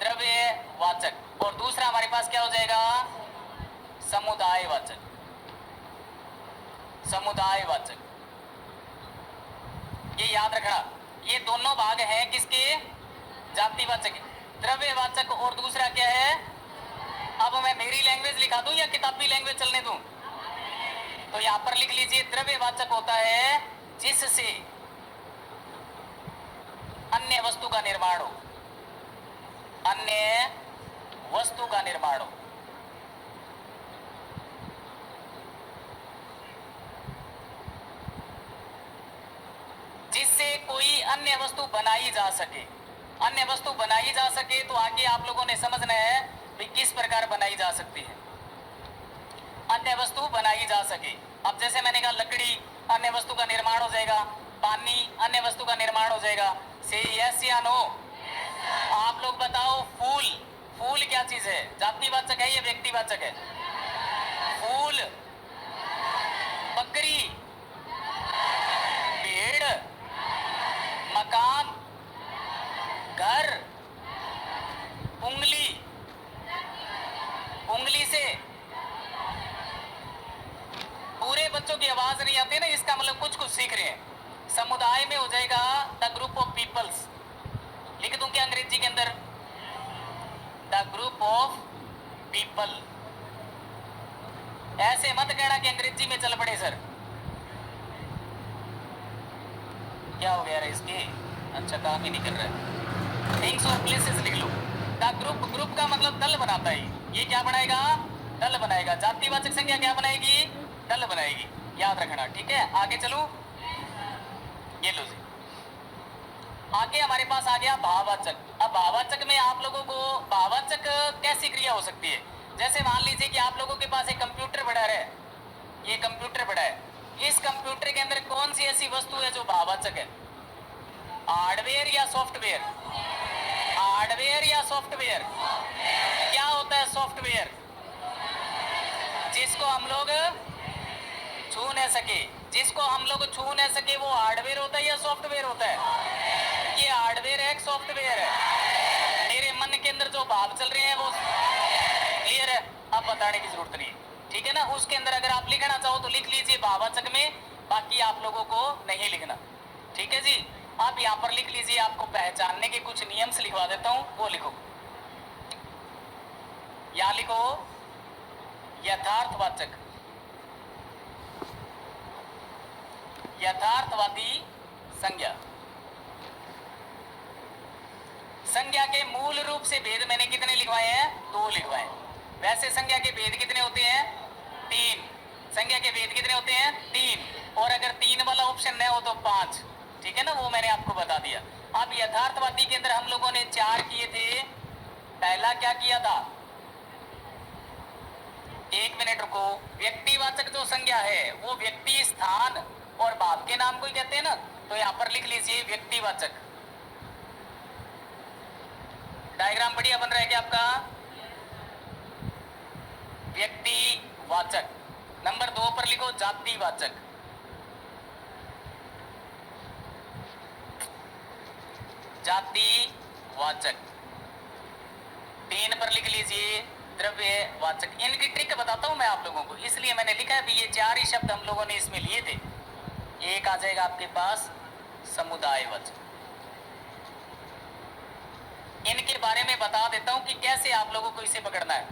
द्रव्यवाचक। और दूसरा हमारे पास क्या हो जाएगा? समुदायवाचक। समुदायवाचक, ये याद रखना। ये दोनों भाग हैं किसके? जातिवाचक। द्रव्यवाचक और दूसरा क्या है? अब मैं मेरी लैंग्वेज लिखा दूं या किताबी लैंग्वेज चलने दूं? तो यहां पर लिख लीजिए, द्रव्यवाचक होता है जिससे अन्य वस्तु का निर्माण हो। अन्य वस्तु का निर्माण हो। जिससे कोई अन्य वस्तु बनाई जा सके। अन्य वस्तु बनाई जा सके तो आगे आप लोगों ने समझना है कि किस प्रकार बनाई जा सकती है। अन्य वस्तु बनाई जा सके, अब जैसे मैंने कहा लकड़ी अन्य वस्तु का निर्माण हो जाएगा, पानी अन्य वस्तु का निर्माण हो जाएगा। से यस या नो? आप लोग बताओ, फूल, फूल क्या चीज है? जातिवाचक है या व्यक्तिवाचक है? फूल, बकरी, पेड़, मकान, घर, उंगली, उंगली से पूरे बच्चों की आवाज नहीं आती ना, इसका मतलब कुछ कुछ सीख रहे हैं। समुदाय में हो जाएगा द ग्रुप ऑफ पीपल्स। लिख दूं क्या अंग्रेजी के अंदर? The group of people. ऐसे मत कहना कि अंग्रेजी में चल पड़े सर। क्या हो गया इसके? अच्छा, काम ही नहीं कर रहा है। थिंग्स और प्लेसेस लिख लो। द ग्रुप, ग्रुप का मतलब दल बनाता है। ये क्या बनाएगा? दल बनाएगा। जातिवाचक संज्ञा क्या बनाएगी? दल बनाएगी। याद रखना, ठीक है? आगे चलो। ये लो जी। आगे हमारे पास आ गया भाववाचक। अब भाववाचक में आप लोगों को भाववाचक कैसी क्रिया हो सकती है? जैसे मान लीजिए कि आप लोगों के पास एक कंप्यूटर पड़ा है, ये कंप्यूटर पड़ा है, इस कंप्यूटर के अंदर कौन सी ऐसी वस्तु है जो भाववाचक है? हार्डवेयर या सॉफ्टवेयर? हार्डवेयर या सॉफ्टवेयर? क्या होता है सॉफ्टवेयर? जिसको हम लोग छू नहीं सके, जिसको हम लोग छू नहीं सके वो हार्डवेयर होता है या सॉफ्टवेयर होता है? ये हार्डवेयर है, सॉफ्टवेयर है। मेरे मन के अंदर जो भाव चल रहे हैं वो क्लियर है, अब बताने की जरूरत नहीं, ठीक है ना। उसके अंदर अगर आप लिखना चाहो तो लिख लीजिए भाववाचक में, बाकी आप लोगों को नहीं लिखना, ठीक है जी। आप यहाँ पर लिख लीजिए, आपको पहचानने के कुछ नियम से लिखवा देता हूँ, वो लिखो। यहाँ लिखो यथार्थवाचक, यथार्थवादी संज्ञा। संज्ञा के मूल रूप से भेद मैंने कितने लिखवाए हैं? 2 लिखवाए। वैसे संज्ञा के भेद कितने होते हैं? 3। संज्ञा के भेद कितने होते हैं? 3। और अगर 3 वाला ऑप्शन नहीं हो तो 5, ठीक है ना, वो मैंने आपको बता दिया। अब यथार्थवादी के अंदर हम लोगों ने 4 किए थे। पहला क्या किया था? 1 मिनट रुको। व्यक्तिवाचक जो संज्ञा है वो व्यक्ति, स्थान और भाव के नाम को ही कहते हैं ना, तो यहां पर लिख लीजिए व्यक्तिवाचक। डायग्राम बढ़िया बन रहा है क्या आपका? व्यक्तिवाचक। नंबर 2 पर लिखो जातिवाचक। जातिवाचक। 3 पर लिख लीजिए द्रव्यवाचक। इनकी ट्रिक बताता हूं मैं आप लोगों को, इसलिए मैंने लिखा है भी ये 4 ही शब्द हम लोगों ने इसमें लिए थे। एक आ जाएगा आपके पास समुदायवाचक। इनके बारे में बता देता हूं कि कैसे आप लोगों को इसे पकड़ना है।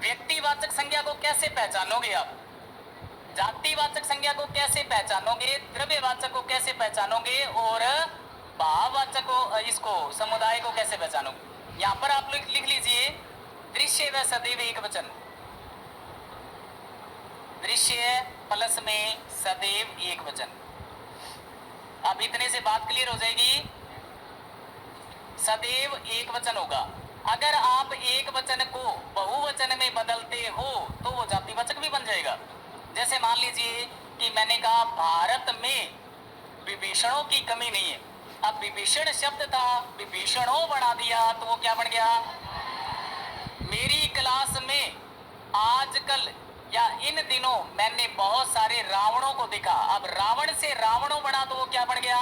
व्यक्तिवाचक संज्ञा को कैसे पहचानोगे आप? जातिवाचक संज्ञा को कैसे पहचानोगे? द्रव्यवाचक को कैसे पहचानोगे? और भाववाचक को, इसको समुदाय को कैसे पहचानोगे? यहां पर आप लोग लिख लीजिए दृश्य व सदैव एक वचन। दृश्य प्लस में सदैव एक वचन। अब इतने से बात क्लियर हो जाएगी। सदैव एक वचन होगा। अगर आप एक वचन को बहुवचन में बदलते हो तो वो जातिवाचक भी बन जाएगा। जैसे मान लीजिए कि मैंने कहा भारत में विभीषणों की कमी नहीं है। अब विभीषण शब्द था, विभीषणों बना दिया तो वो क्या बन गया? मेरी क्लास में आजकल या इन दिनों मैंने बहुत सारे रावणों को देखा। अब रावण से रावणों बना तो वो क्या बन गया?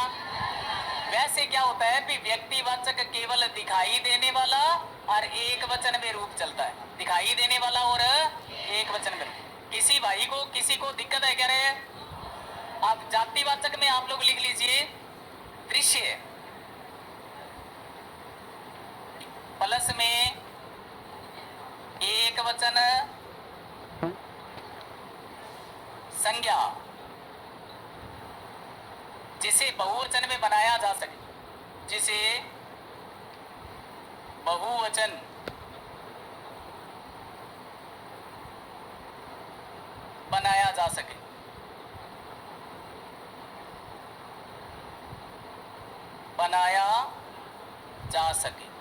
वैसे क्या होता है कि व्यक्तिवाचक केवल दिखाई देने वाला और एक वचन में रूप चलता है। दिखाई देने वाला और एक वचन में। किसी भाई को, किसी को दिक्कत है क्या रे? अब जातिवाचक में आप लोग लिख लीजिए दृश्य प्लस में एक वचन संज्ञा जिसे बहुवचन में बनाया जा सके, जिसे बहुवचन बनाया जा सके। बनाया जा सके।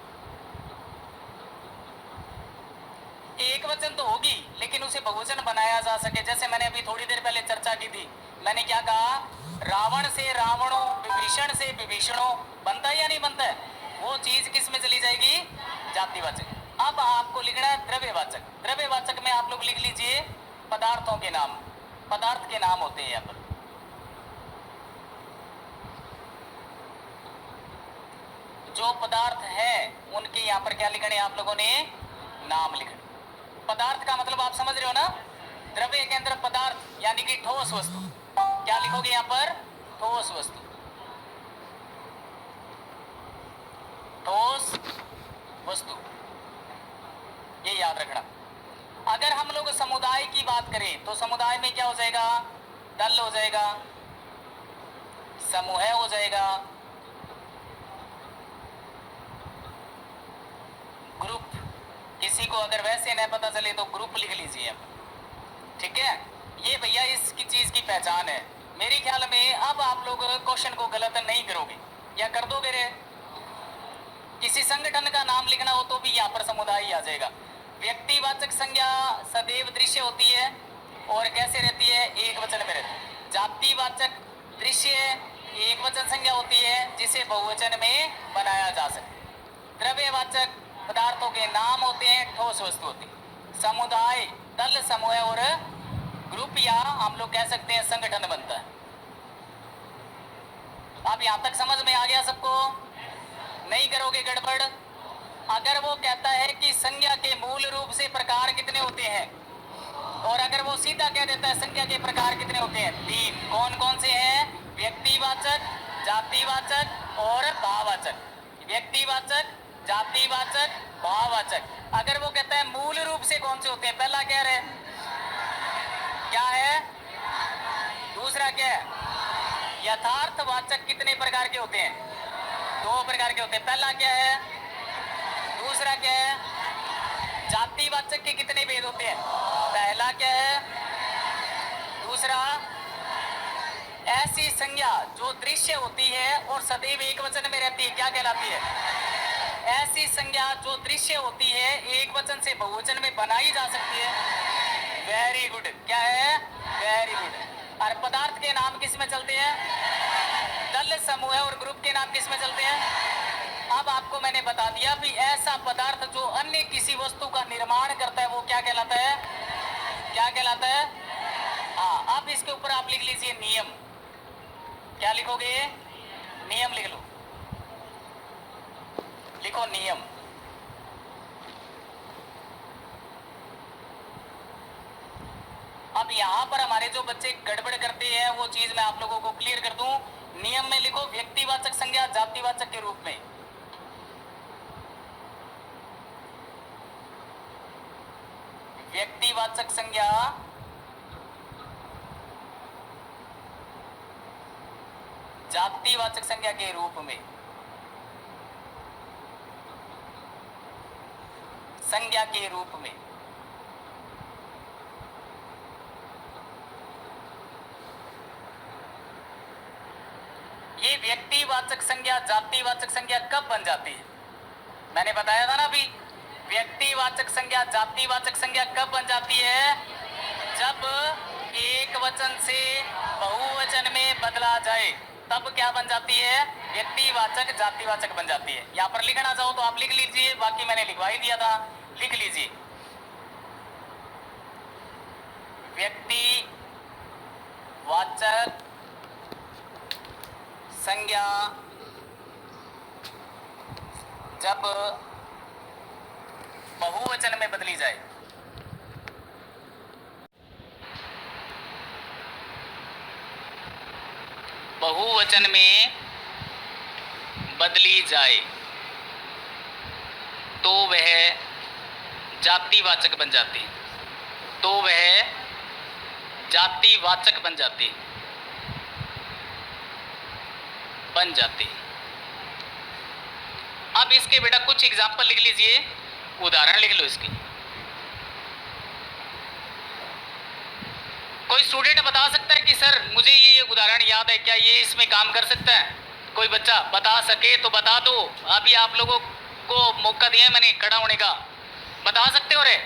एक वचन तो होगी लेकिन उसे बहुवचन बनाया जा सके। जैसे मैंने अभी थोड़ी देर पहले चर्चा की थी, मैंने क्या कहा? रावण से रावणों, विभीषण से विभीषणों बनता है या नहीं बनता है? वो चीज किस में चली जाएगी? जातिवाचक। अब आपको लिखना है द्रव्यवाचक। द्रव्यवाचक में आप लोग लिख लीजिए पदार्थों के नाम। पदार्थ के नाम होते हैं यहाँ पर। जो पदार्थ है उनके यहाँ पर क्या लिखने आप लोगों ने? नाम लिखने। पदार्थ का मतलब आप समझ रहे हो ना? द्रव्य के अंदर पदार्थ यानी कि ठोस वस्तु। क्या लिखोगे यहाँ पर? ठोस वस्तु। ठोस वस्तु, ये याद रखना। अगर हम लोग समुदाय की बात करें तो समुदाय में क्या हो जाएगा? दल हो जाएगा, समूह हो जाएगा, ग्रुप। किसी को अगर वैसे नहीं पता चले तो ग्रुप लिख लीजिए, ठीक है। ये भैया इसकी चीज की पहचान है। मेरे ख्याल में अब आप लोग क्वेश्चन को गलत नहीं करोगे, या कर दोगे रे? किसी संगठन का नाम लिखना हो तो भी यहाँ पर समुदाय ही आ जाएगा। व्यक्तिवाचक संज्ञा सदैव दृश्य होती है और कैसे रहती है? एक वचन में रहती है। जातिवाचक दृश्य एक वचन संज्ञा होती है जिसे बहुवचन में बनाया जा सके। द्रव्यवाचक पदार्थों के नाम होते हैं, ठोस वस्तु होती है। समुदाय दल समूह और ग्रुप या हम लोग कह सकते हैं संगठन बनता है। अब यहाँ तक समझ में आ गया सबको? नहीं करोगे गड़बड़? अगर वो कहता है कि संज्ञा के मूल रूप से प्रकार कितने होते हैं, और अगर वो सीधा कह देता है संज्ञा के प्रकार कितने होते हैं? 3। कौन कौन से हैं? व्यक्तिवाचक, जातिवाचक और भाववाचक। व्यक्तिवाचक, जातिवाचक, भाववाचक। अगर वो कहता है मूल रूप से कौन से होते हैं, पहला क्या है? क्या है? दूसरा क्या है? यथार्थवाचक कितने प्रकार के होते हैं? 2 प्रकार के होते हैं। पहला क्या है? दूसरा क्या है? जातिवाचक के कितने भेद होते हैं? पहला क्या है? दूसरा। ऐसी संज्ञा जो दृश्य होती है और सदैव एक वचन में रहती है क्या कहलाती है? ऐसी संज्ञा जो दृश्य होती है एक वचन से बहुवचन में बनाई जा सकती है। Very good. क्या है? Very good. और पदार्थ के नाम किस में चलते हैं? दल समूह और ग्रुप के नाम किस में चलते हैं? अब आपको मैंने बता दिया भी ऐसा पदार्थ जो अन्य किसी वस्तु का निर्माण करता है वो क्या कहलाता है? क्या कहलाता है? हाँ। अब इसके ऊपर आप लिख लीजिए नियम। क्या लिखोगे? नियम लिख लो। लिखो नियम। अब यहाँ पर हमारे जो बच्चे गड़बड़ करते हैं वो चीज मैं आप लोगों को क्लियर कर दूं। नियम में लिखो व्यक्तिवाचक संज्ञा जातिवाचक के रूप में। व्यक्तिवाचक संज्ञा जातिवाचक संज्ञा के रूप में। संज्ञा के रूप में। ये व्यक्तिवाचक संज्ञा जातिवाचक संज्ञा कब बन जाती है? मैंने बताया था ना अभी। व्यक्तिवाचक संज्ञा जातिवाचक संज्ञा कब बन जाती है? जब एक वचन से बहुवचन में बदला जाए तब क्या बन जाती है? व्यक्तिवाचक जातिवाचक बन जाती है। यहाँ पर लिखना चाहो तो आप लिख लीजिए, बाकी मैंने लिखवा ही दिया था, लिख लीजिए। व्यक्तिवाचक संज्ञा जब बहुवचन में बदली जाए। बहुवचन में बदली जाए तो वह जातिवाचक बन जाती है। तो वह जातिवाचक बन जाती है। अब इसके बेटा कुछ एग्जाम्पल लिख लीजिए, उदाहरण लिख लो इसकी। कोई स्टूडेंट बता सकता है कि सर मुझे ये उदाहरण याद है, क्या ये इसमें काम कर सकता है? कोई बच्चा बता सके तो बता दो। अभी आप लोगों को मौका दिया है मैंने खड़ा होने का। बता सकते हो रे?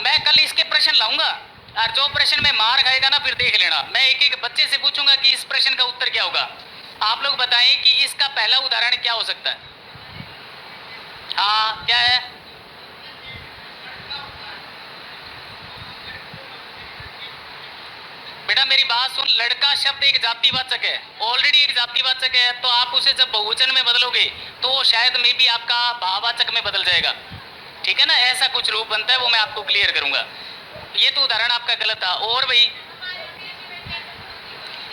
मैं कल इसके प्रश्न लाऊंगा और जो प्रश्न में मार खाएगा ना फिर देख लेना। मैं एक एक बच्चे से पूछूंगा कि इस प्रश्न का उत्तर क्या होगा। आप लोग बताएं कि इसका पहला उदाहरण क्या हो सकता है? हाँ क्या है? बेटा मेरी बात सुन, लड़का शब्द एक जातिवाचक है, ऑलरेडी एक जातिवाचक है, तो आप उसे जब बहुवचन में बदलोगे तो वो शायद मे भी आपका भाववाचक में बदल जाएगा। ठीक है ना? ऐसा कुछ रूप बनता है, वो मैं आपको क्लियर करूंगा। ये तो उदाहरण आपका गलत था। और भाई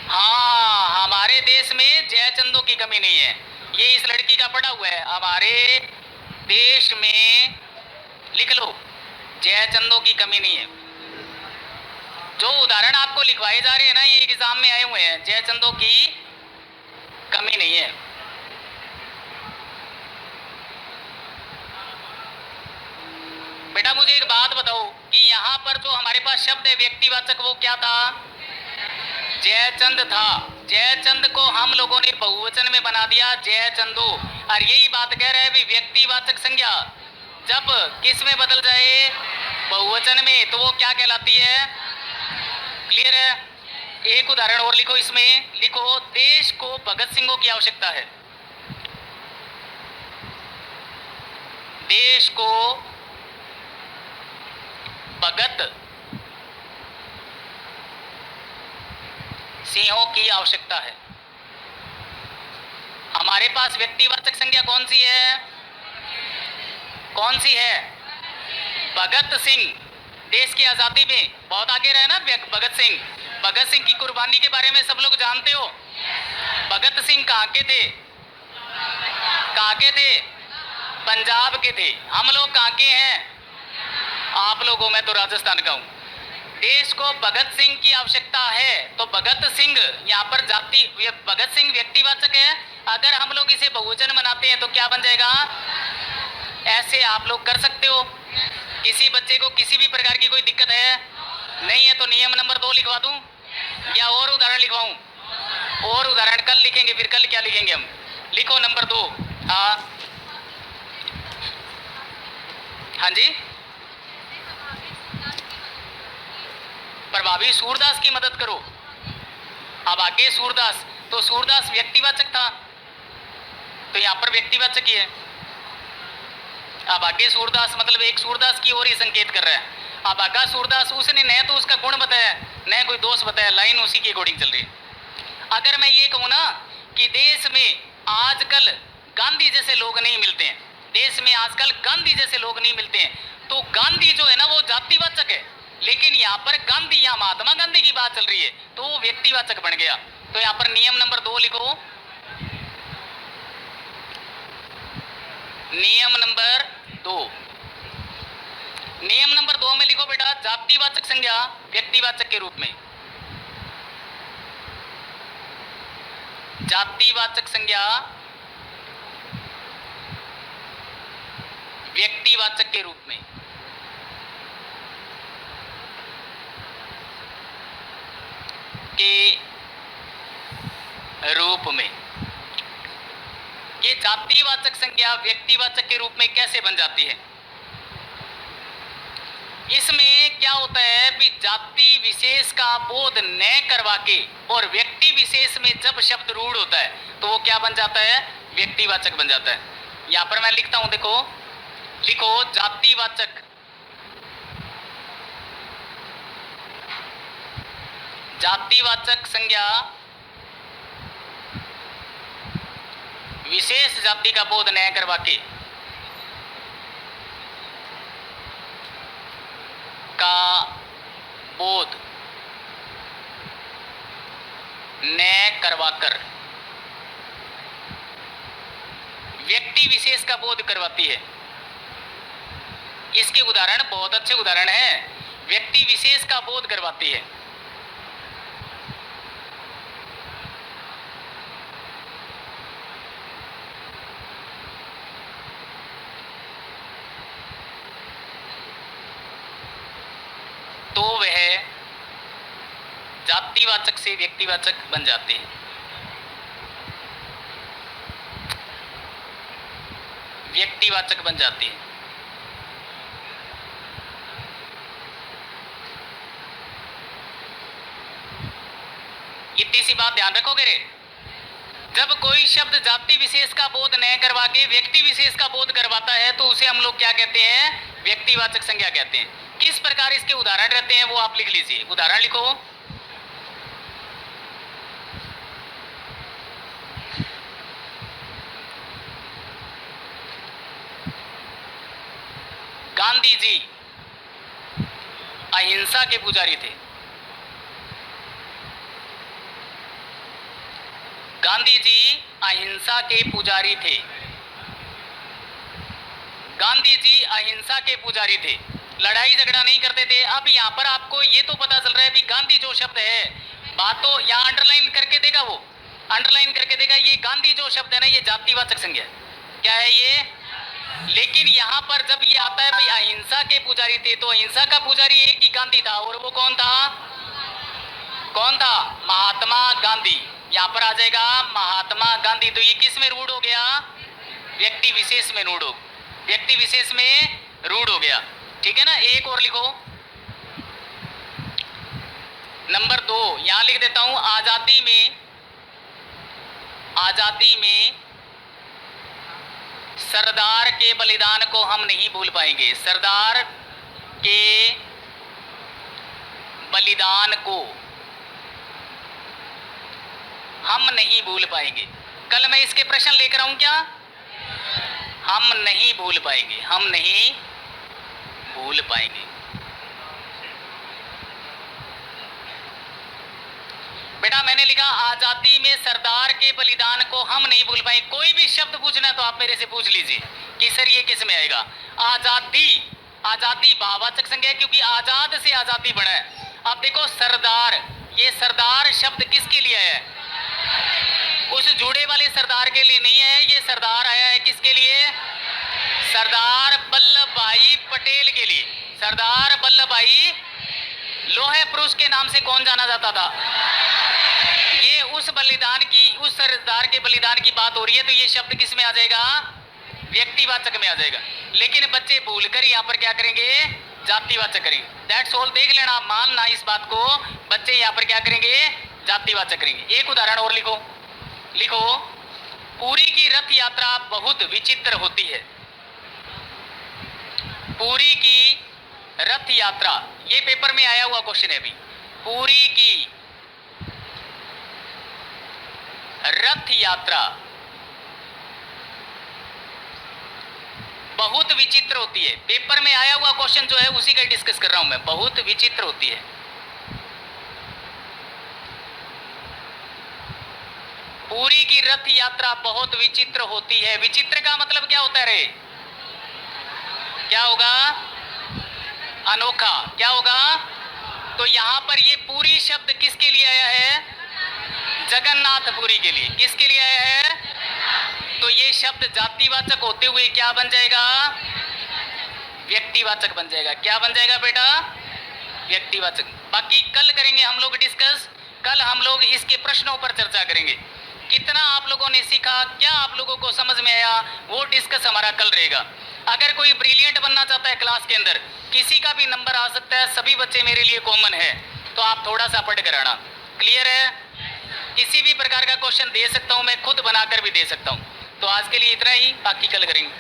हाँ, हमारे देश में जयचंदों की कमी नहीं है। ये इस लड़की का पढ़ा हुआ है। हमारे देश में लिख लो, जयचंदों की कमी नहीं है। जो उदाहरण आपको लिखवाए जा रहे हैं ना, ये एग्जाम में आए हुए हैं, जयचंदों की कमी नहीं है। बेटा मुझे मुझे एक बात बताओ कि यहाँ पर जो हमारे पास शब्द है व्यक्तिवाचक, वो क्या था? जयचंद था। जयचंद को हम लोगों ने बहुवचन में बना दिया जयचंदो। और यही बात कह रहे हैं भी व्यक्तिवाचक संज्ञा जब किस में बदल जाए? बहुवचन में, तो वो क्या कहलाती है? क्लियर है? एक उदाहरण और लिखो, इसमें लिखो देश को भगत सिंहों की आवश्यकता है। देश को भगत सिंहों की आवश्यकता है। हमारे पास व्यक्तिवाचक संज्ञा कौन सी है? कौन सी है? भगत सिंह। देश की आजादी में बहुत आगे रहे ना भगत सिंह। भगत सिंह की कुर्बानी के बारे में सब लोग जानते हो। भगत सिंह कहाँ के थे? कहाँ के थे? पंजाब के थे। हम लोग कहाँ के हैं? आप लोगों में तो राजस्थान का हूं। देश को भगत सिंह की आवश्यकता है, तो भगत सिंह यहाँ पर जाति, भगत सिंह व्यक्तिवाचक है। अगर हम लोग इसे बहुवचन बनाते हैं तो क्या बन जाएगा? ऐसे आप लोग कर सकते हो। किसी बच्चे को किसी भी प्रकार की कोई दिक्कत है नहीं है तो नियम नंबर 2 लिखवा दूं या और उदाहरण लिखवाऊं? और उदाहरण कल लिखेंगे। फिर कल क्या लिखेंगे हम? लिखो नंबर 2। हाँ हाँ जी। प्रभावी सूरदास की मदद करो। अब आगे सूरदास, तो सूरदास व्यक्तिवाचक था, तो यहां पर व्यक्तिवाचक ही है। अब आगे सूरदास मतलब एक सूरदास की ओर ही संकेत कर रहा है। अब आगा सूरदास, उसने न तो उसका गुण बताया न कोई दोष बताया, लाइन उसी के अकॉर्डिंग चल रही है। अगर मैं ये कहूँ ना कि देश में आजकल गांधी जैसे लोग नहीं मिलते हैं, देश में आजकल गांधी जैसे लोग नहीं मिलते हैं, तो गांधी जो है ना वो जातिवाचक है। लेकिन यहाँ पर गांधी, यहाँ महात्मा गांधी की बात चल रही है तो वो व्यक्तिवाचक बन गया। तो यहाँ पर नियम नंबर 2 लिखो। नियम नंबर 2, नियम नंबर 2 में लिखो बेटा जातिवाचक संज्ञा व्यक्तिवाचक के रूप में। जातिवाचक संज्ञा व्यक्तिवाचक के रूप में। के रूप में ये जातिवाचक संज्ञा व्यक्तिवाचक के रूप में कैसे बन जाती है? इसमें क्या होता है कि जाति विशेष का बोध न करवा के और व्यक्ति विशेष में जब शब्द रूढ़ होता है तो वो क्या बन जाता है? व्यक्तिवाचक बन जाता है। यहां पर मैं लिखता हूं, देखो लिखो जातिवाचक, जातिवाचक संज्ञा विशेष जाति का बोध न करवा के का बोध न करवाकर व्यक्ति विशेष का बोध करवाती है। इसके उदाहरण बहुत अच्छे उदाहरण हैं। व्यक्ति विशेष का बोध करवाती है। तो वह जातिवाचक से व्यक्तिवाचक बन जाते हैं। व्यक्तिवाचक बन जाते हैं। इतनी सी बात ध्यान रखोगे रे। जब कोई शब्द जाति विशेष का बोध न करवा के व्यक्ति विशेष का बोध करवाता है तो उसे हम लोग क्या कहते हैं? व्यक्तिवाचक संज्ञा कहते हैं। किस प्रकार इसके उदाहरण रहते हैं वो आप लिख लीजिए। उदाहरण लिखो। गांधी जी अहिंसा के पुजारी थे। गांधी जी अहिंसा के पुजारी थे। गांधी जी अहिंसा के पुजारी थे, लड़ाई झगड़ा नहीं करते थे। अब यहाँ पर आपको ये तो पता चल रहा है कि गांधी जो शब्द है, बात तो यहाँ अंडरलाइन करके देगा, वो अंडरलाइन करके देगा। ये गांधी जो शब्द है ना, ये जातिवाचक संज्ञा है। क्या है ये? लेकिन यहाँ पर जब ये आता है भाई अहिंसा के पुजारी थे, तो अहिंसा का पुजारी एक ही गांधी था, और वो कौन था? कौन था? महात्मा गांधी। यहाँ पर आ जाएगा महात्मा गांधी। तो ये किस में रूढ़ हो गया? व्यक्ति विशेष में रूढ़ हो, व्यक्ति विशेष में रूढ़ हो गया। ठीक है ना। एक और लिखो, नंबर 2 यहां लिख देता हूं। आजादी में सरदार के बलिदान को हम नहीं भूल पाएंगे। सरदार के बलिदान को हम नहीं भूल पाएंगे। कल मैं इसके प्रश्न लेकर आऊं क्या? हम नहीं भूल पाएंगे, हम नहीं भूल पाएंगे। बेटा मैंने लिखा आजादी में सरदार के बलिदान को हम नहीं भूल पाएंगे। कोई भी शब्द पूछना तो आप मेरे से पूछ लीजिए कि सर ये किस में आएगा। आजादी, आजादी भाववाचक संज्ञा है क्योंकि आजाद से आजादी बना है। अब देखो सरदार, ये सरदार शब्द किसके लिए है? उस जुड़े वाले सरदार के लिए नहीं है, ये सरदार आया है किसके लिए? सरदार वल्लभ भाई पटेल के लिए। सरदार वल्लभ भाई, लोहे पुरुष के नाम से कौन जाना जाता था? ये उस बलिदान की, उस सरदार के बलिदान की बात हो रही है, तो ये शब्द किस में आ जाएगा? व्यक्तिवाचक में आ जाएगा। लेकिन बच्चे भूलकर यहाँ पर क्या करेंगे? जातिवाचक करेंगे। That's all. देख लेना, मानना इस बात को, बच्चे यहाँ पर क्या करेंगे? जातिवाचक करेंगे। एक उदाहरण और लिखो, लिखो पुरी की रथ यात्रा बहुत विचित्र होती है। पुरी की रथ यात्रा, ये पेपर में आया हुआ क्वेश्चन है अभी। पुरी की रथ यात्रा बहुत विचित्र होती है। पेपर में आया हुआ क्वेश्चन जो है उसी का डिस्कस कर रहा हूं मैं। बहुत विचित्र होती है। पुरी की रथ यात्रा बहुत विचित्र होती है। विचित्र का मतलब क्या होता है रे? क्या होगा? अनोखा। क्या होगा? तो यहां पर ये पूरी शब्द किसके लिए आया है? जगन्नाथपुरी के लिए। किसके लिए आया है? तो ये शब्द जातिवाचक होते हुए क्या बन जाएगा? व्यक्तिवाचक बन जाएगा। क्या बन जाएगा बेटा? व्यक्तिवाचक। बाकी कल करेंगे हम लोग डिस्कस। कल हम लोग इसके प्रश्नों पर चर्चा करेंगे। कितना आप लोगों ने सीखा, क्या आप लोगों को समझ में आया, वो डिस्कस हमारा कल रहेगा। अगर कोई ब्रिलियंट बनना चाहता है क्लास के अंदर, किसी का भी नंबर आ सकता है, सभी बच्चे मेरे लिए कॉमन है, तो आप थोड़ा सा पढ़ कर आना। क्लियर है? किसी भी प्रकार का क्वेश्चन दे सकता हूं मैं, खुद बनाकर भी दे सकता हूं। तो आज के लिए इतना ही, बाकी कल करेंगे।